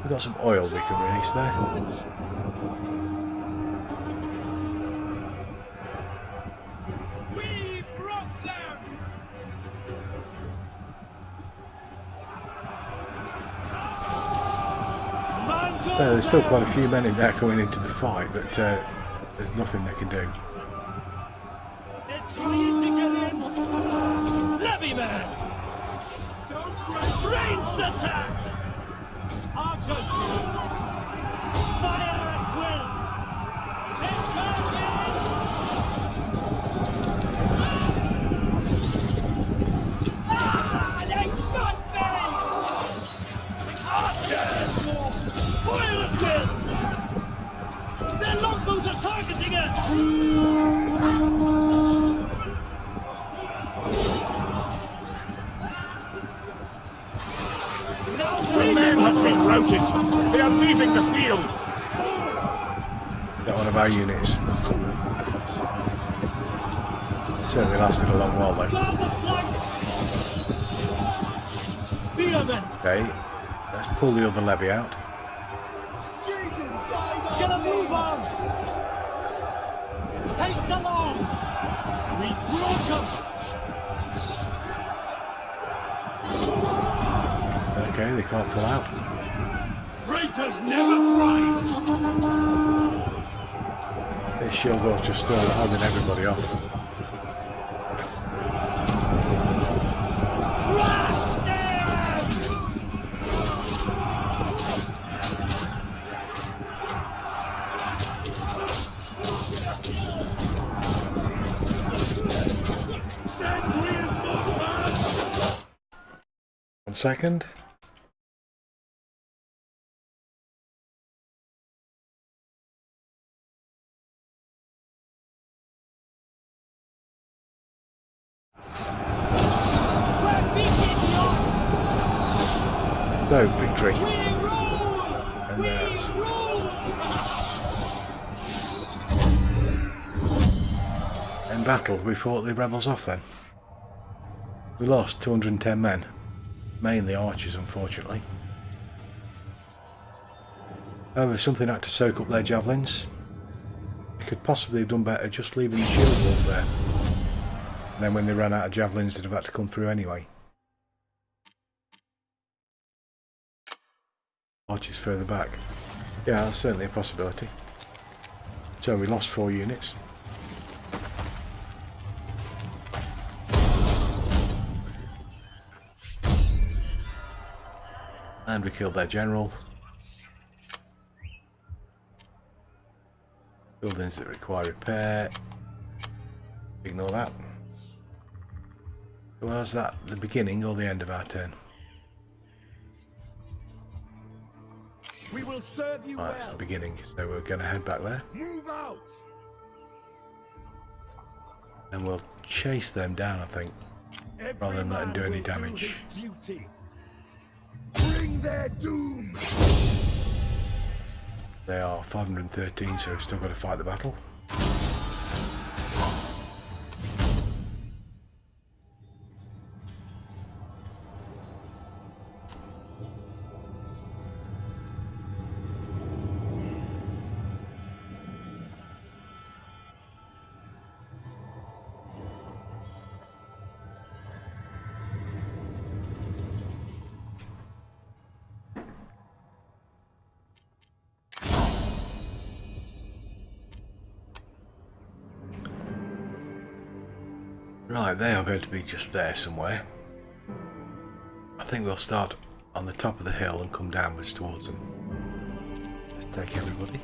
We've got some oil we can release there. We broke them! There's still quite a few men in there going into the fight, but there's nothing they can do. They're trying to get in! Levy man! Ranged attack! Archers! Fire at will! They're charging! Ah! They shot me! Archers! Fire at will! Their longbows are targeting us! The men have been routed! They are leaving the field! That one of our units. Certainly lasted a long while though. Guard the flanks! Spearmen! Okay, let's pull the other levy out. Jesus! Get a move on! Haste along! We broke them! Okay, they can't pull out. Traitors never thrive! This shield wall's just still holding everybody off. Trash them! Send reinforcements! 1 second. We're beating the odds! No, victory. We rule! And We there's rule! in battle we fought the rebels off then. We lost 210 men. Mainly archers, unfortunately. However, something had to soak up their javelins. We could possibly have done better just leaving the shield walls there. And then when they ran out of javelins, they'd have had to come through anyway. Archers further back. Yeah, that's certainly a possibility. So we lost 4 units. And we killed their general. Buildings that require repair. Ignore that. Was that the beginning or the end of our turn? We will serve you Right, that's the well. beginning, so we're going to head back there. Move out. And we'll chase them down, I think, rather than let them do any damage. His duty. Bring their doom. They are 513, so we've still got to fight the battle. Right, they are going to be just there somewhere. I think we'll start on the top of the hill and come downwards towards them. Let's take everybody.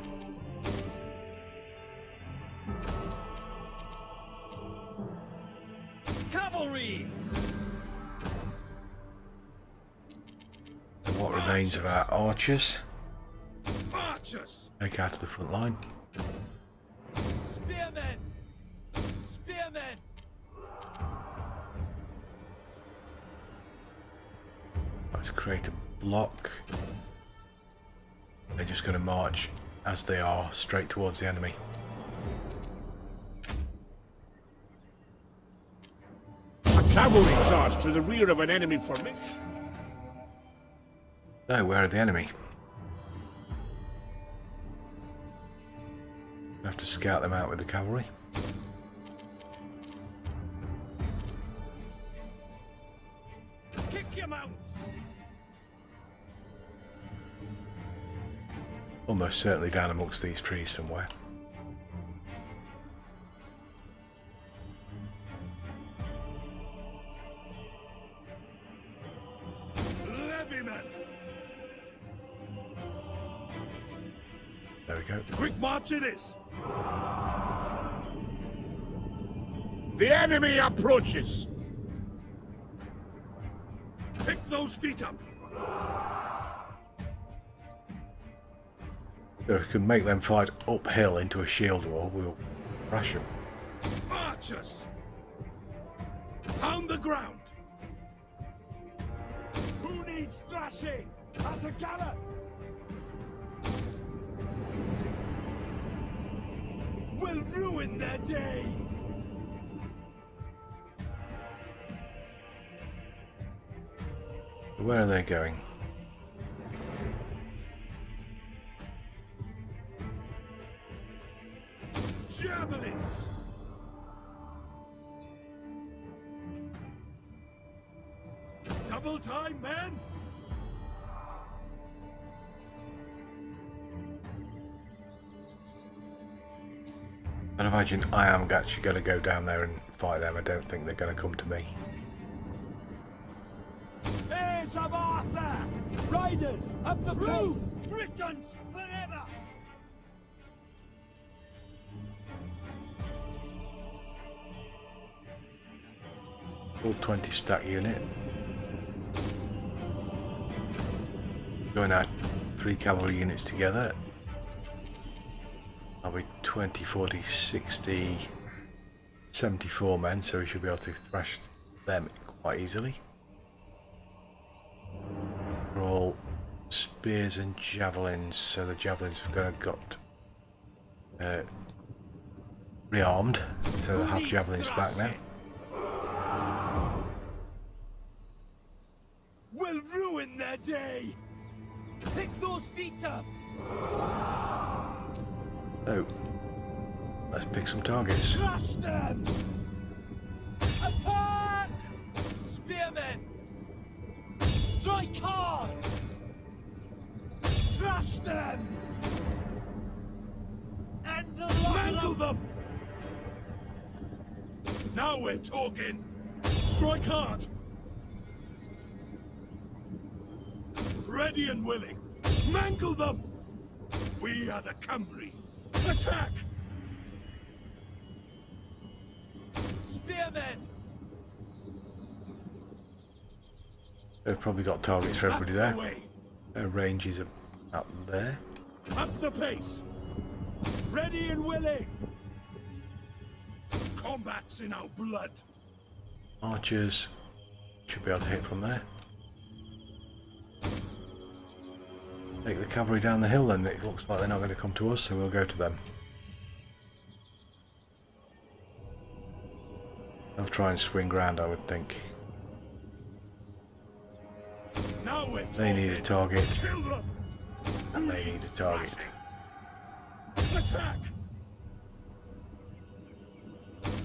Cavalry! And what remains of our archers, Archers. take out to the front line. Spearmen. Spearmen. Let's create a block. They're just going to march as they are straight towards the enemy. A cavalry charge to the rear of an enemy formation. So, where are the enemy? We have to scout them out with the cavalry. Kick your mounts. Almost certainly down amongst these trees somewhere. Levymen. There we go. Quick march it is. The enemy approaches. Pick those feet up. So if we can make them fight uphill into a shield wall, we'll crush them. Archers. Pound the ground. Who needs thrashing? At a gallop. Will ruin their day. Where are they going? Javelins. Double time, men. I'd imagine I am actually going to go down there and fight them. I don't think they're going to come to me. Heirs of Arthur! Riders, up the pace! Britons forever! Full 20 stack unit. Join our 3 cavalry units together. I'll be 20, 40, 60, 74 men, so we should be able to thrash them quite easily. They're all spears and javelins, so the javelins have got rearmed, so they'll have javelins back now. Will ruin their day! Pick those feet up! So, let's pick some targets. Crush them! Attack! Spearmen! Strike hard! Trash them! And mangle them! Now we're talking! Strike hard! Ready and willing! Mangle them! We are the Cymry! Attack! Spearmen! They've probably got targets for everybody there. That's the way. Their range is Up there. Up the pace! Ready and willing! Combat's in our blood! Archers should be able to hit from there. Take the cavalry down the hill, then it looks like they're not going to come to us, so we'll go to them. They'll try and swing round, I would think. Now They need a target, and they need a target. Attack!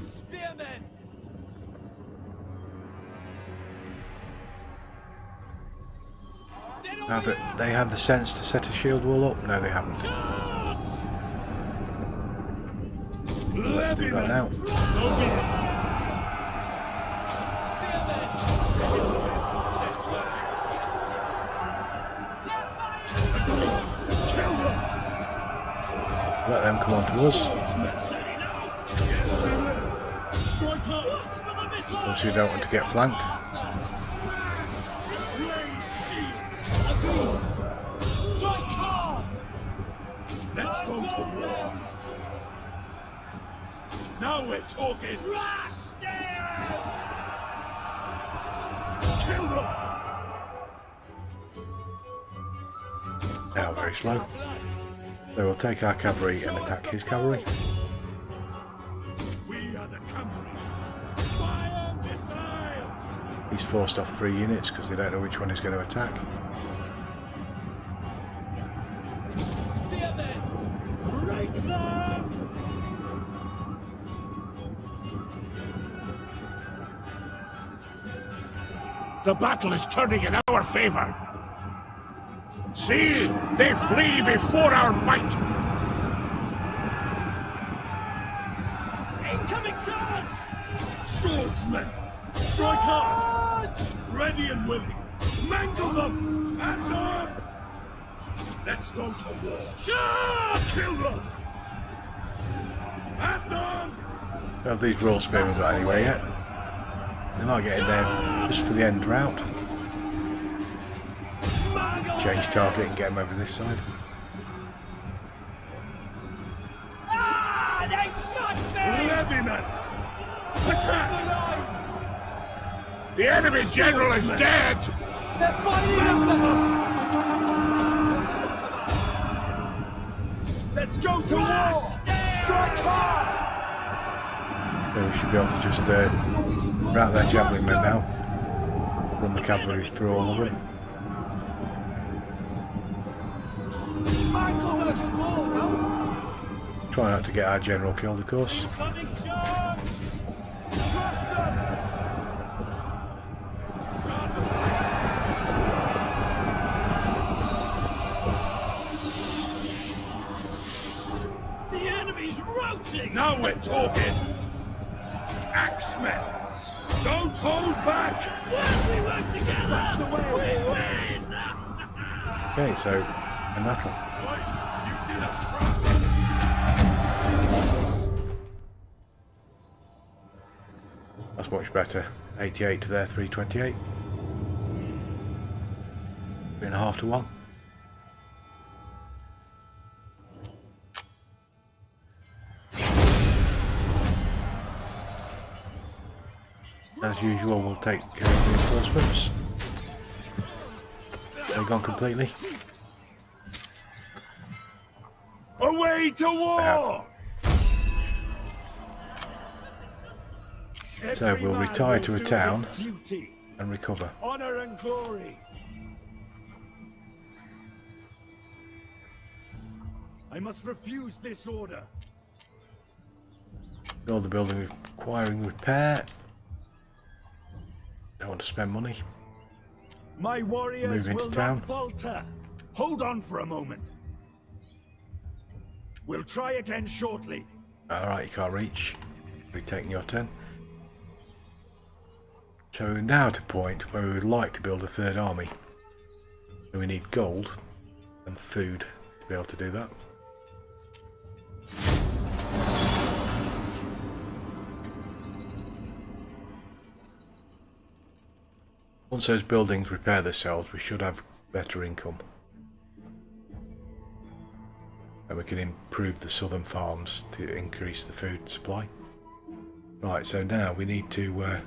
Spearmen! Now, but they have the sense to set a shield wall up? No, they haven't. Let's do that now. So be it! Kill them! Let them come on to us. Strike hard! Obviously you don't want to get flanked. Strike hard! Let's go to war! Now we're talking! Rush them! Kill them! Now very slow. So we'll take our cavalry and attack his cavalry. We are the cavalry! Fire missiles! He's forced off 3 units because they don't know which one he's going to attack. Spearmen! Break them! The battle is turning in our favor. See, they flee before our might. Incoming charge! Swordsmen! Strike hard! Ready and willing! Mangle them! And on! Let's go to war! Charge! Kill them! And on! Don't have these royal spearmen got anywhere yet. They might get in there just for the end route. Change target and get them over this side. Ah! They shot me! Levyman! Attack! The enemy general is dead. They're fighting us! Let's go to war! Strike hard! So we should be able to just rout their javelin men now. Run the cavalry through all of them. Try not to get our general killed, of course. Incoming charge! Trust them! Guard the place! The enemy's routing! Now we're talking! Axemen! Don't hold back! When we work together, that's the way. We win! Okay, so a battle. Boys, you did us proud. That's much better. 88 to their 328. 3.5 to 1. As usual, we'll take reinforcements. They've gone completely. Away to war! So we'll retire to a town and recover. Honor and glory. I must refuse this order. Build the building requiring repair. Don't want to spend money. My warriors Move into will town. not falter. Hold on for a moment. We'll try again shortly. Alright, you can't reach. Be taking your turn. So we're now at a point where we would like to build a third army. So we need gold and food to be able to do that. Once those buildings repair themselves, we should have better income. we can improve the southern farms to increase the food supply. Right, so now we need to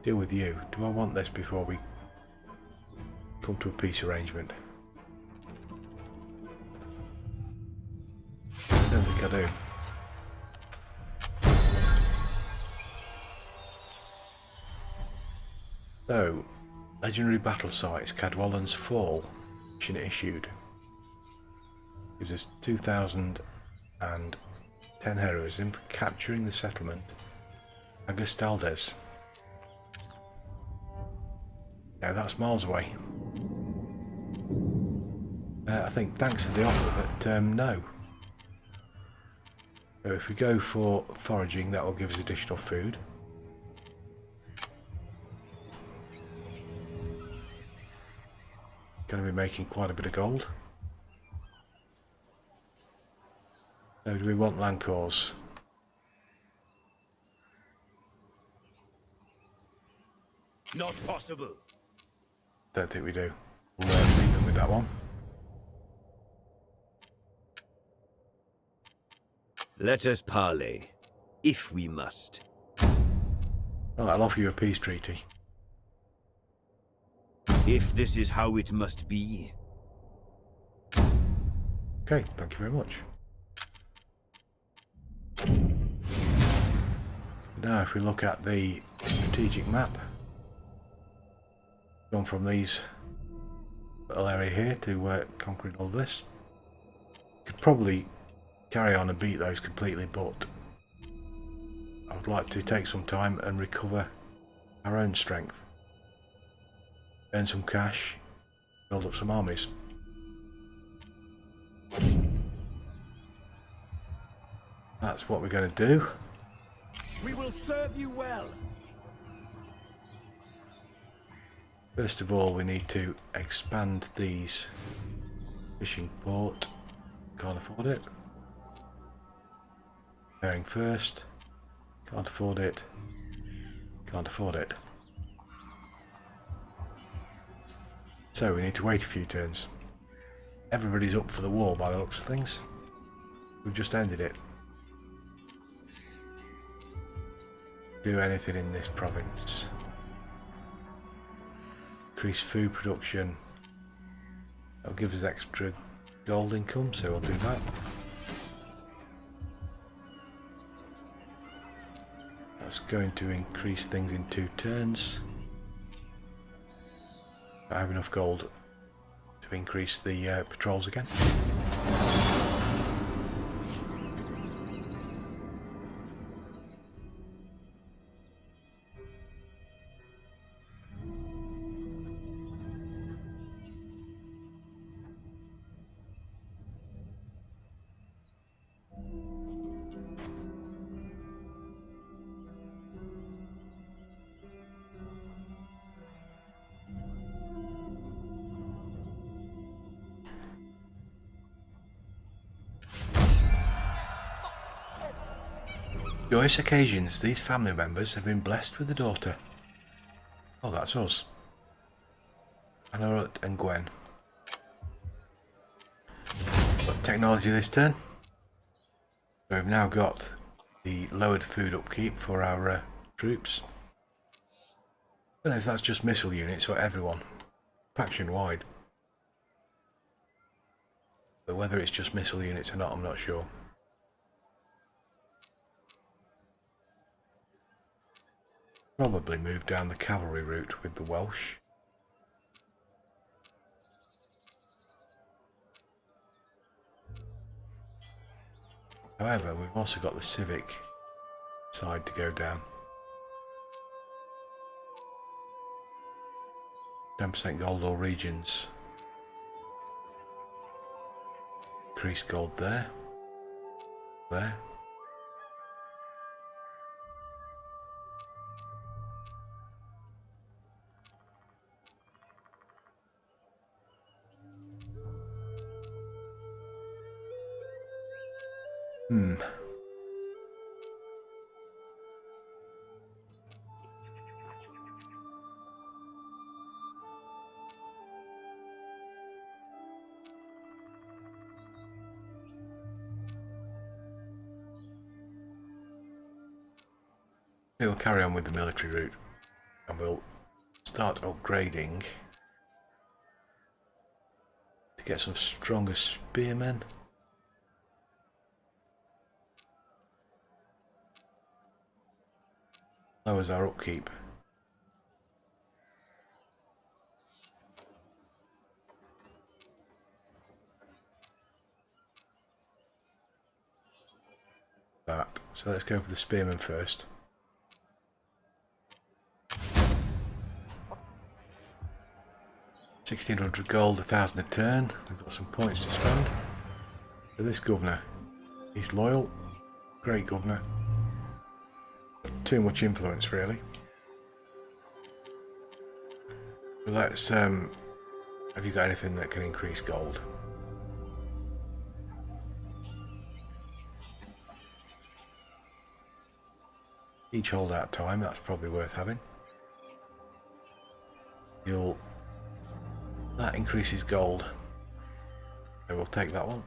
deal with you. Do I want this before we come to a peace arrangement? I don't think I do. So, legendary battle sites, Cadwallan's Fall, mission issued. Gives us 2,010 heroism for capturing the settlement Agustaldes. Yeah, that's miles away. I think thanks for the offer, but no. So if we go for foraging, that will give us additional food. Going to be making quite a bit of gold. So do we want land cores? Not possible. Don't think we do. We'll leave them with that one. Let us parley, if we must. Well, I'll offer you a peace treaty. If this is how it must be. Okay, thank you very much. Now if we look at the strategic map, gone from these little area here to conquering all this. Could probably carry on and beat those completely, but I would like to take some time and recover our own strength, earn some cash, build up some armies. That's what we're going to do. We will serve you well. First of all, we need to expand these fishing port. Can't afford it. Going first. Can't afford it. Can't afford it. So we need to wait a few turns. Everybody's up for the war by the looks of things. We've just ended it. Do anything in this province. Increase food production. That'll give us extra gold income, so we'll do that. That's going to increase things in 2 turns. I have enough gold to increase the patrols again. Joyous occasions, these family members have been blessed with a daughter. Oh, that's us. Anarut and Gwen. Got technology this turn. So we've now got the lowered food upkeep for our troops. I don't know if that's just missile units or everyone. Faction wide. But whether it's just missile units or not, I'm not sure. Probably move down the cavalry route with the Welsh. However, we've also got the civic side to go down. 10% gold all regions. Increase gold there. There. We'll carry on with the military route and we'll start upgrading to get some stronger spearmen. Lowers our upkeep. That. So let's go for the spearmen first. 1600 gold, 1000 a turn. We've got some points to spend. For this governor, he's loyal, great governor. Not too much influence really. But let's have you got anything that can increase gold? Each hold out time, that's probably worth having. That increases gold. So we'll take that one.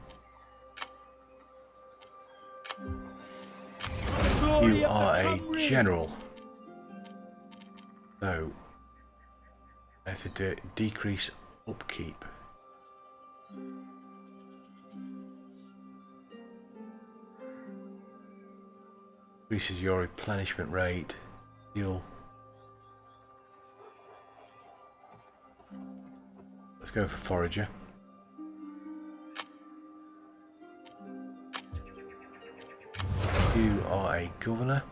You are a general. So I have to decrease upkeep. Increases your replenishment rate. Let's go for forager. You are a governor.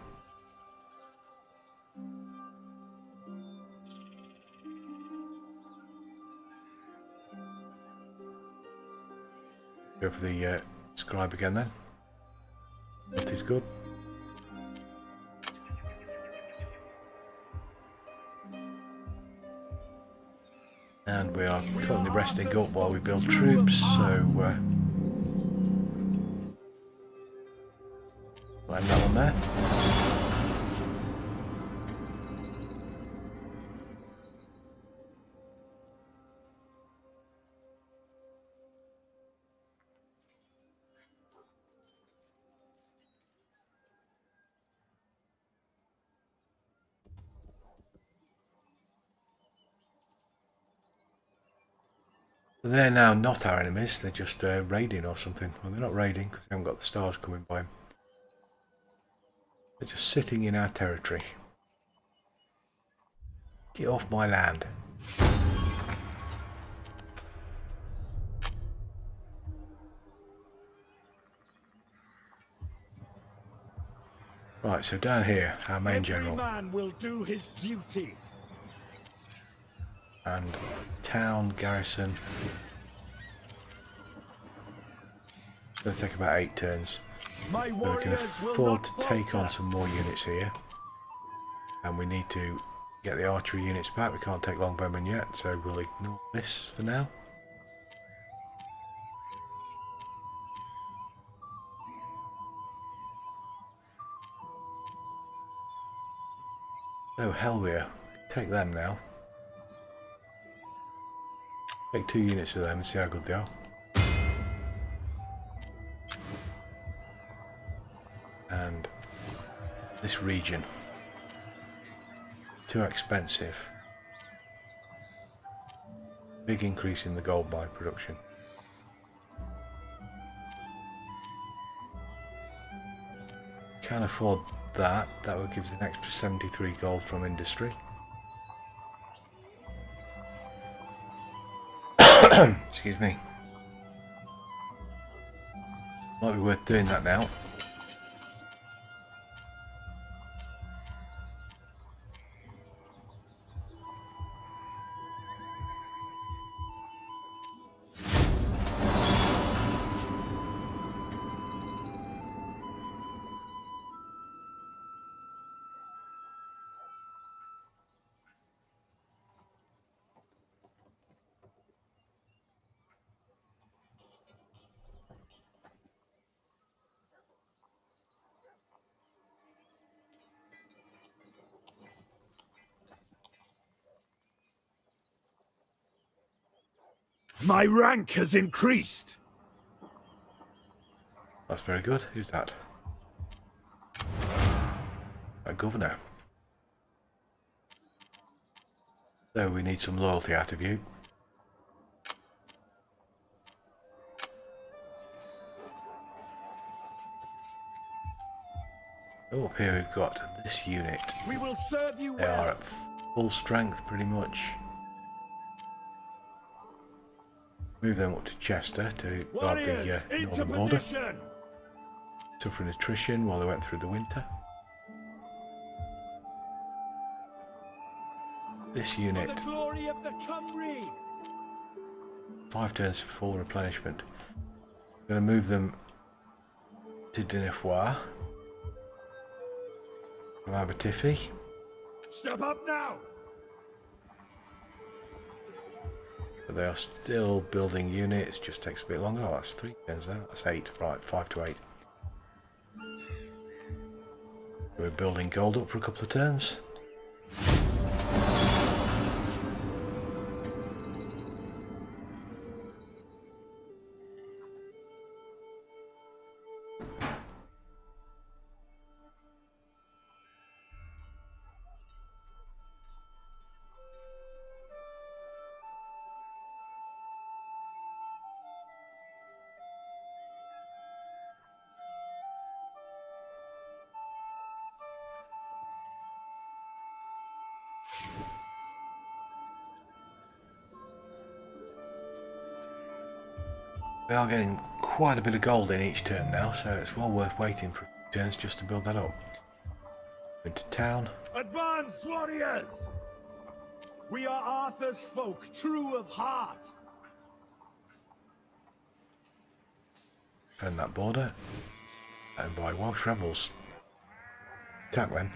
Go for the scribe again then. That is good. And we are currently resting up while we build troops, so we'll end that one there. They're now not our enemies, they're just raiding or something. Well, they're not raiding because they haven't got the stars coming by them. They're just sitting in our territory. Get off my land. Right, so down here, our main general. Every man will do his duty. And town garrison. It's going to take about 8 turns. My So we can warriors will afford not to take on falter. some more units here. And we need to get the archery units back. We can't take longbowmen yet, so we'll ignore this for now. So Helvia, take them now. Take 2 units of them and see how good they are. And this region, too expensive. Big increase in the gold mine production. Can't afford that. That would give us an extra 73 gold from industry. Excuse me. Might be worth doing that now. My rank has increased. That's very good. Who's that? A governor. So we need some loyalty out of you. Oh, up here we've got this unit. We will serve you They well. are at full strength pretty much. Move them up to Chester to guard Warriors, the into northern border. position. Suffering attrition while they went through the winter. This For unit, the glory of the Cymry. 5 turns for full replenishment. I'm going to move them to Dinefoir from Abertiffy. Step up now. But they are still building units, just takes a bit longer. Oh, that's 3 turns there, that's 8, right, 5 to 8. We're building gold up for a couple of turns. We are getting quite a bit of gold in each turn now, so it's well worth waiting for a few turns just to build that up. Into town. Advance, warriors. We are Arthur's folk, true of heart. Defend that border. And by Welsh rebels. Attack them.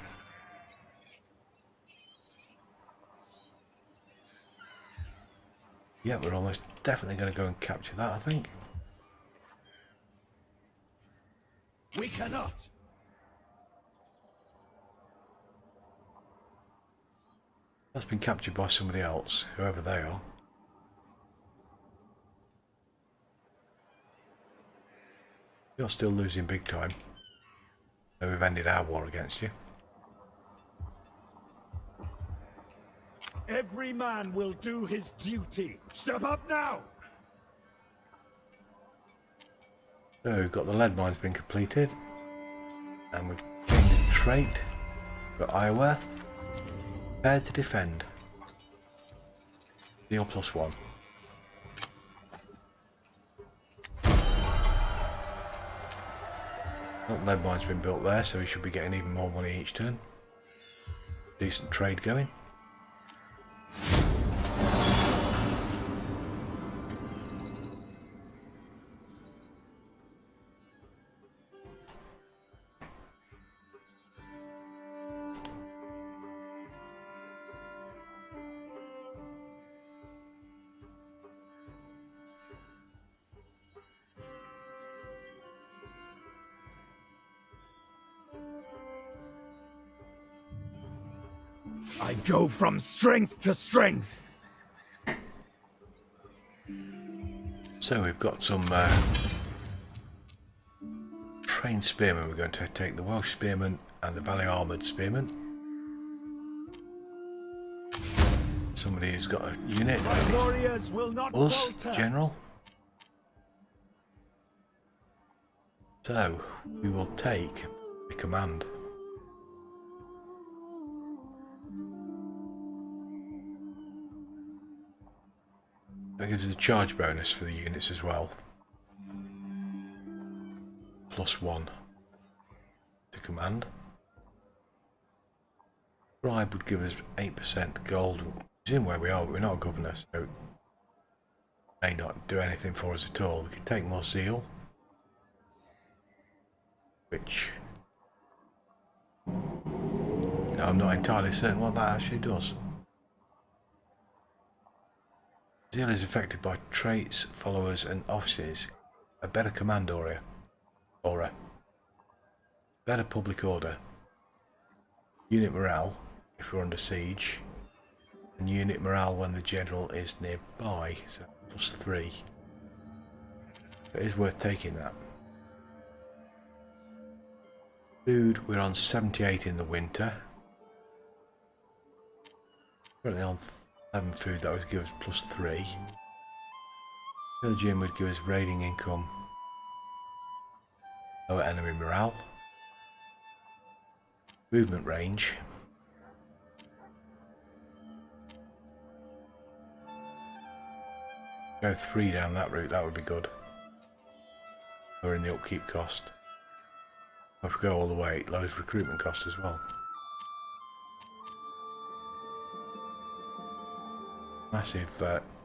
Yeah, we're almost definitely going to go and capture that, I think. We cannot. That's been captured by somebody else, whoever they are. You're still losing big time. So we've ended our war against you. Every man will do his duty. Step up now. So we've got the lead mines being completed. And we've gained a trait. We've got Iowa. Prepared to defend. Deal +1. Lead mine's been built there, so we should be getting even more money each turn. Decent trade going. I go from strength to strength. So we've got some trained spearmen. We're going to take the Welsh spearmen and the Valley Armoured spearmen. Somebody who's got a unit. My warriors will not Us, falter. General. So we will take the command. That gives us a charge bonus for the units as well. +1 to command. Bribe would give us 8% gold. Which is where we are, but we're not a governor, so it may not do anything for us at all. We could take more zeal, which, you know, I'm not entirely certain what that actually does. Zeal is affected by traits, followers and officers. A better command aura. Better public order. Unit morale if we're under siege. And unit morale when the general is nearby. So +3. It is worth taking that. Food, we're on 78 in the winter. Currently on 11 food, that would give us +3. Pillaging would give us raiding income, lower enemy morale, movement range, go 3 down that route, that would be good, lowering the upkeep cost. If we go all the way, it lowers recruitment cost as well. Massive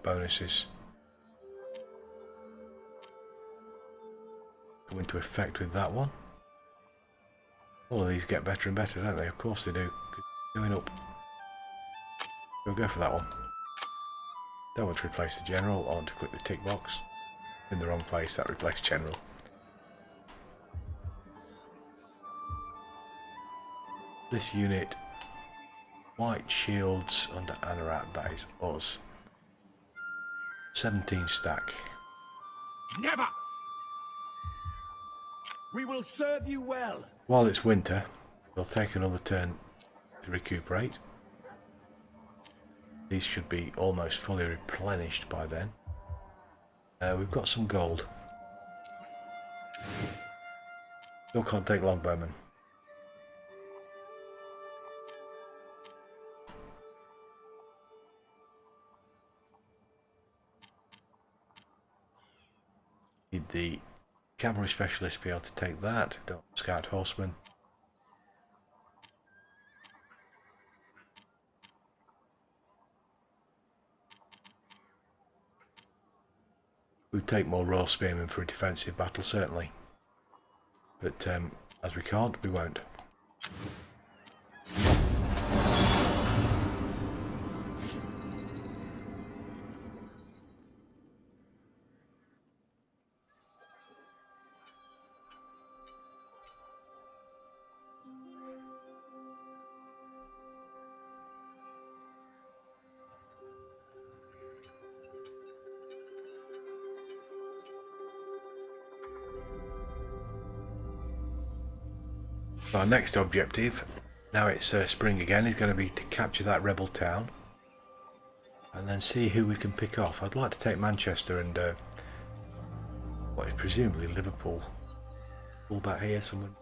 bonuses come into effect with that one. All of these get better and better, don't they? Of course they do. Going up. We'll go for that one. Don't want to replace the general. I want to click the tick box. In the wrong place, that replaced general. This unit, white shields under Anorak, that is us. 17 stack. Never! We will serve you well. While it's winter, we'll take another turn to recuperate. These should be almost fully replenished by then. We've got some gold. Still can't take longbowmen. Need the cavalry specialist to be able to take that. Don't scout horsemen. We'd take more raw spearmen for a defensive battle, certainly. But as we can't, we won't. Our next objective, now it's spring again, is going to be to capture that rebel town and then see who we can pick off. I'd like to take Manchester and what is presumably Liverpool. All back here, someone.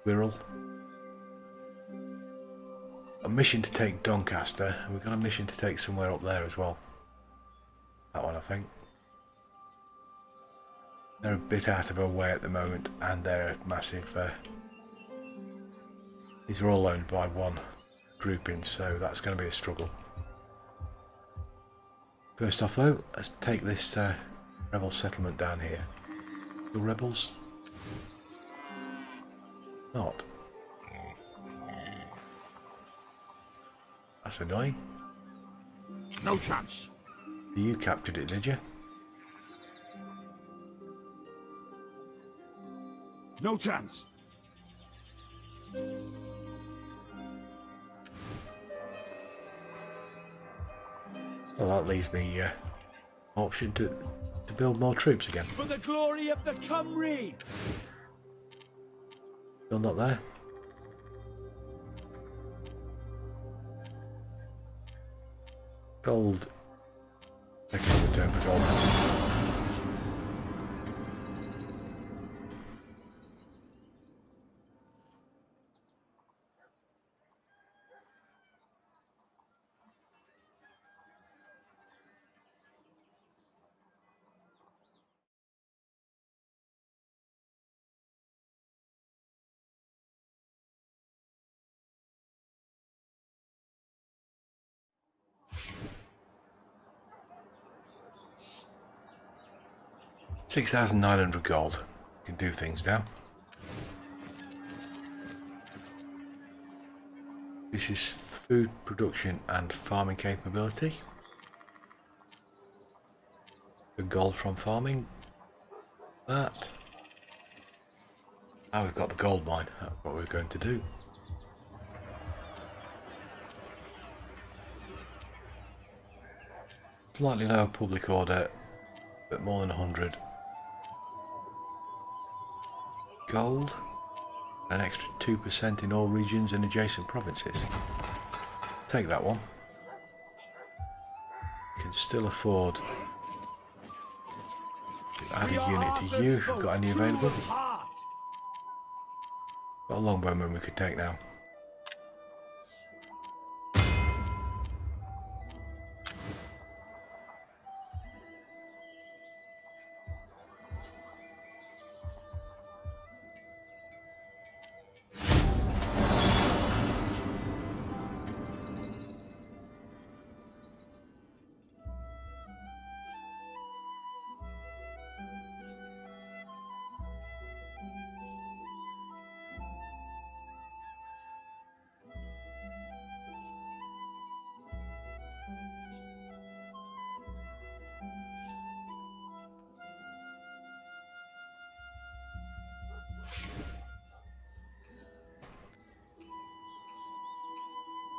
Wirral. A mission to take Doncaster, and we've got a mission to take somewhere up there as well. That one, I think. They're a bit out of our way at the moment, and they're a massive. These are all owned by one grouping, so that's going to be a struggle. First off, though, let's take this rebel settlement down here. The rebels? Not. That's annoying. No chance. You captured it, did you? No chance. Well, that leaves me option to build more troops again. For the glory of the Cymry! Still not there. Gold. Take another turn for gold. $6,900 gold. Can do things now. This is food production and farming capability. The gold from farming. That. Now we've got the gold mine. That's what we're going to do. Slightly lower public order, but more than 100. Gold, an extra 2% in all regions and adjacent provinces. Take that one. still afford to add a unit to you if we've got any available. Got a longbowman we could take now.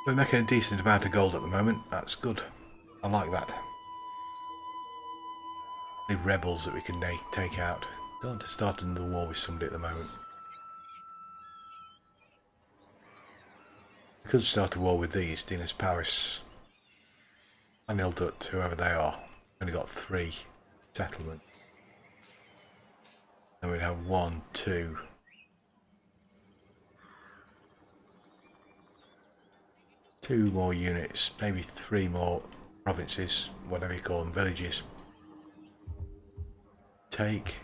We're making a decent amount of gold at the moment. That's good. I like that. The rebels that we can take out. Don't want to start another war with somebody at the moment. We could start a war with these, Dinas Paris and Ildut, whoever they are. Only got 3 settlements. And we'd have 1, 2... 2 more units, maybe 3 more provinces, whatever you call them, villages. Take.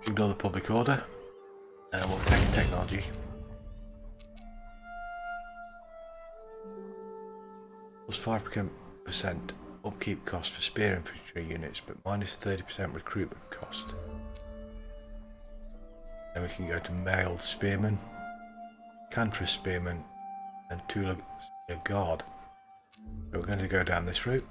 Ignore the public order, and we'll take technology. Plus 5% upkeep cost for spear infantry units, but minus 30% recruitment cost. Then we can go to mailed spearmen, cantress spearmen, and Tula guard. So we're going to go down this route.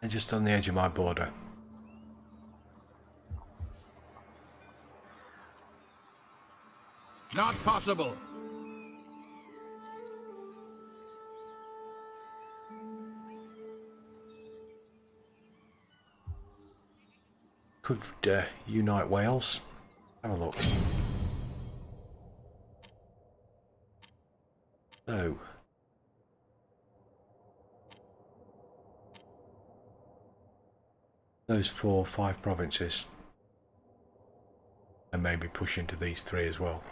And just on the edge of my border. Not possible. Could unite Wales. Have a look. So. Those 4 or 5 provinces. And maybe push into these 3 as well.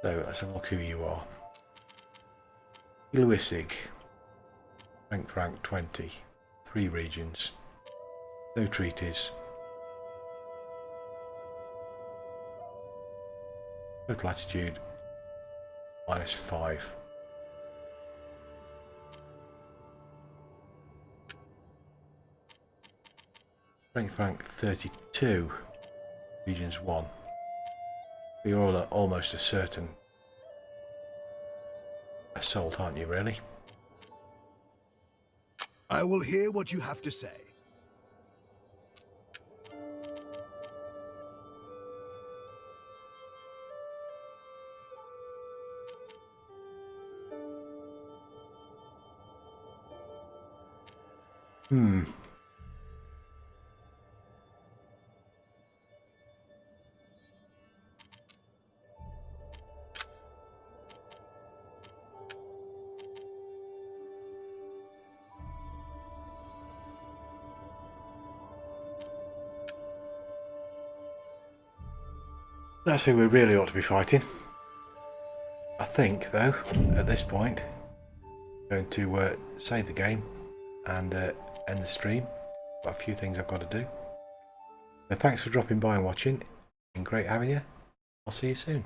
So let's have a look who you are. Iloisig, rank 20, 3 regions, no treaties, Earth latitude -5. Strength rank 32, regions 1. You're all almost a certain assault, aren't you, really? I will hear what you have to say. That's who we really ought to be fighting. I think, though, at this point, I'm going to save the game and end the stream. Got a few things I've got to do. So thanks for dropping by and watching. It's been great having you. I'll see you soon.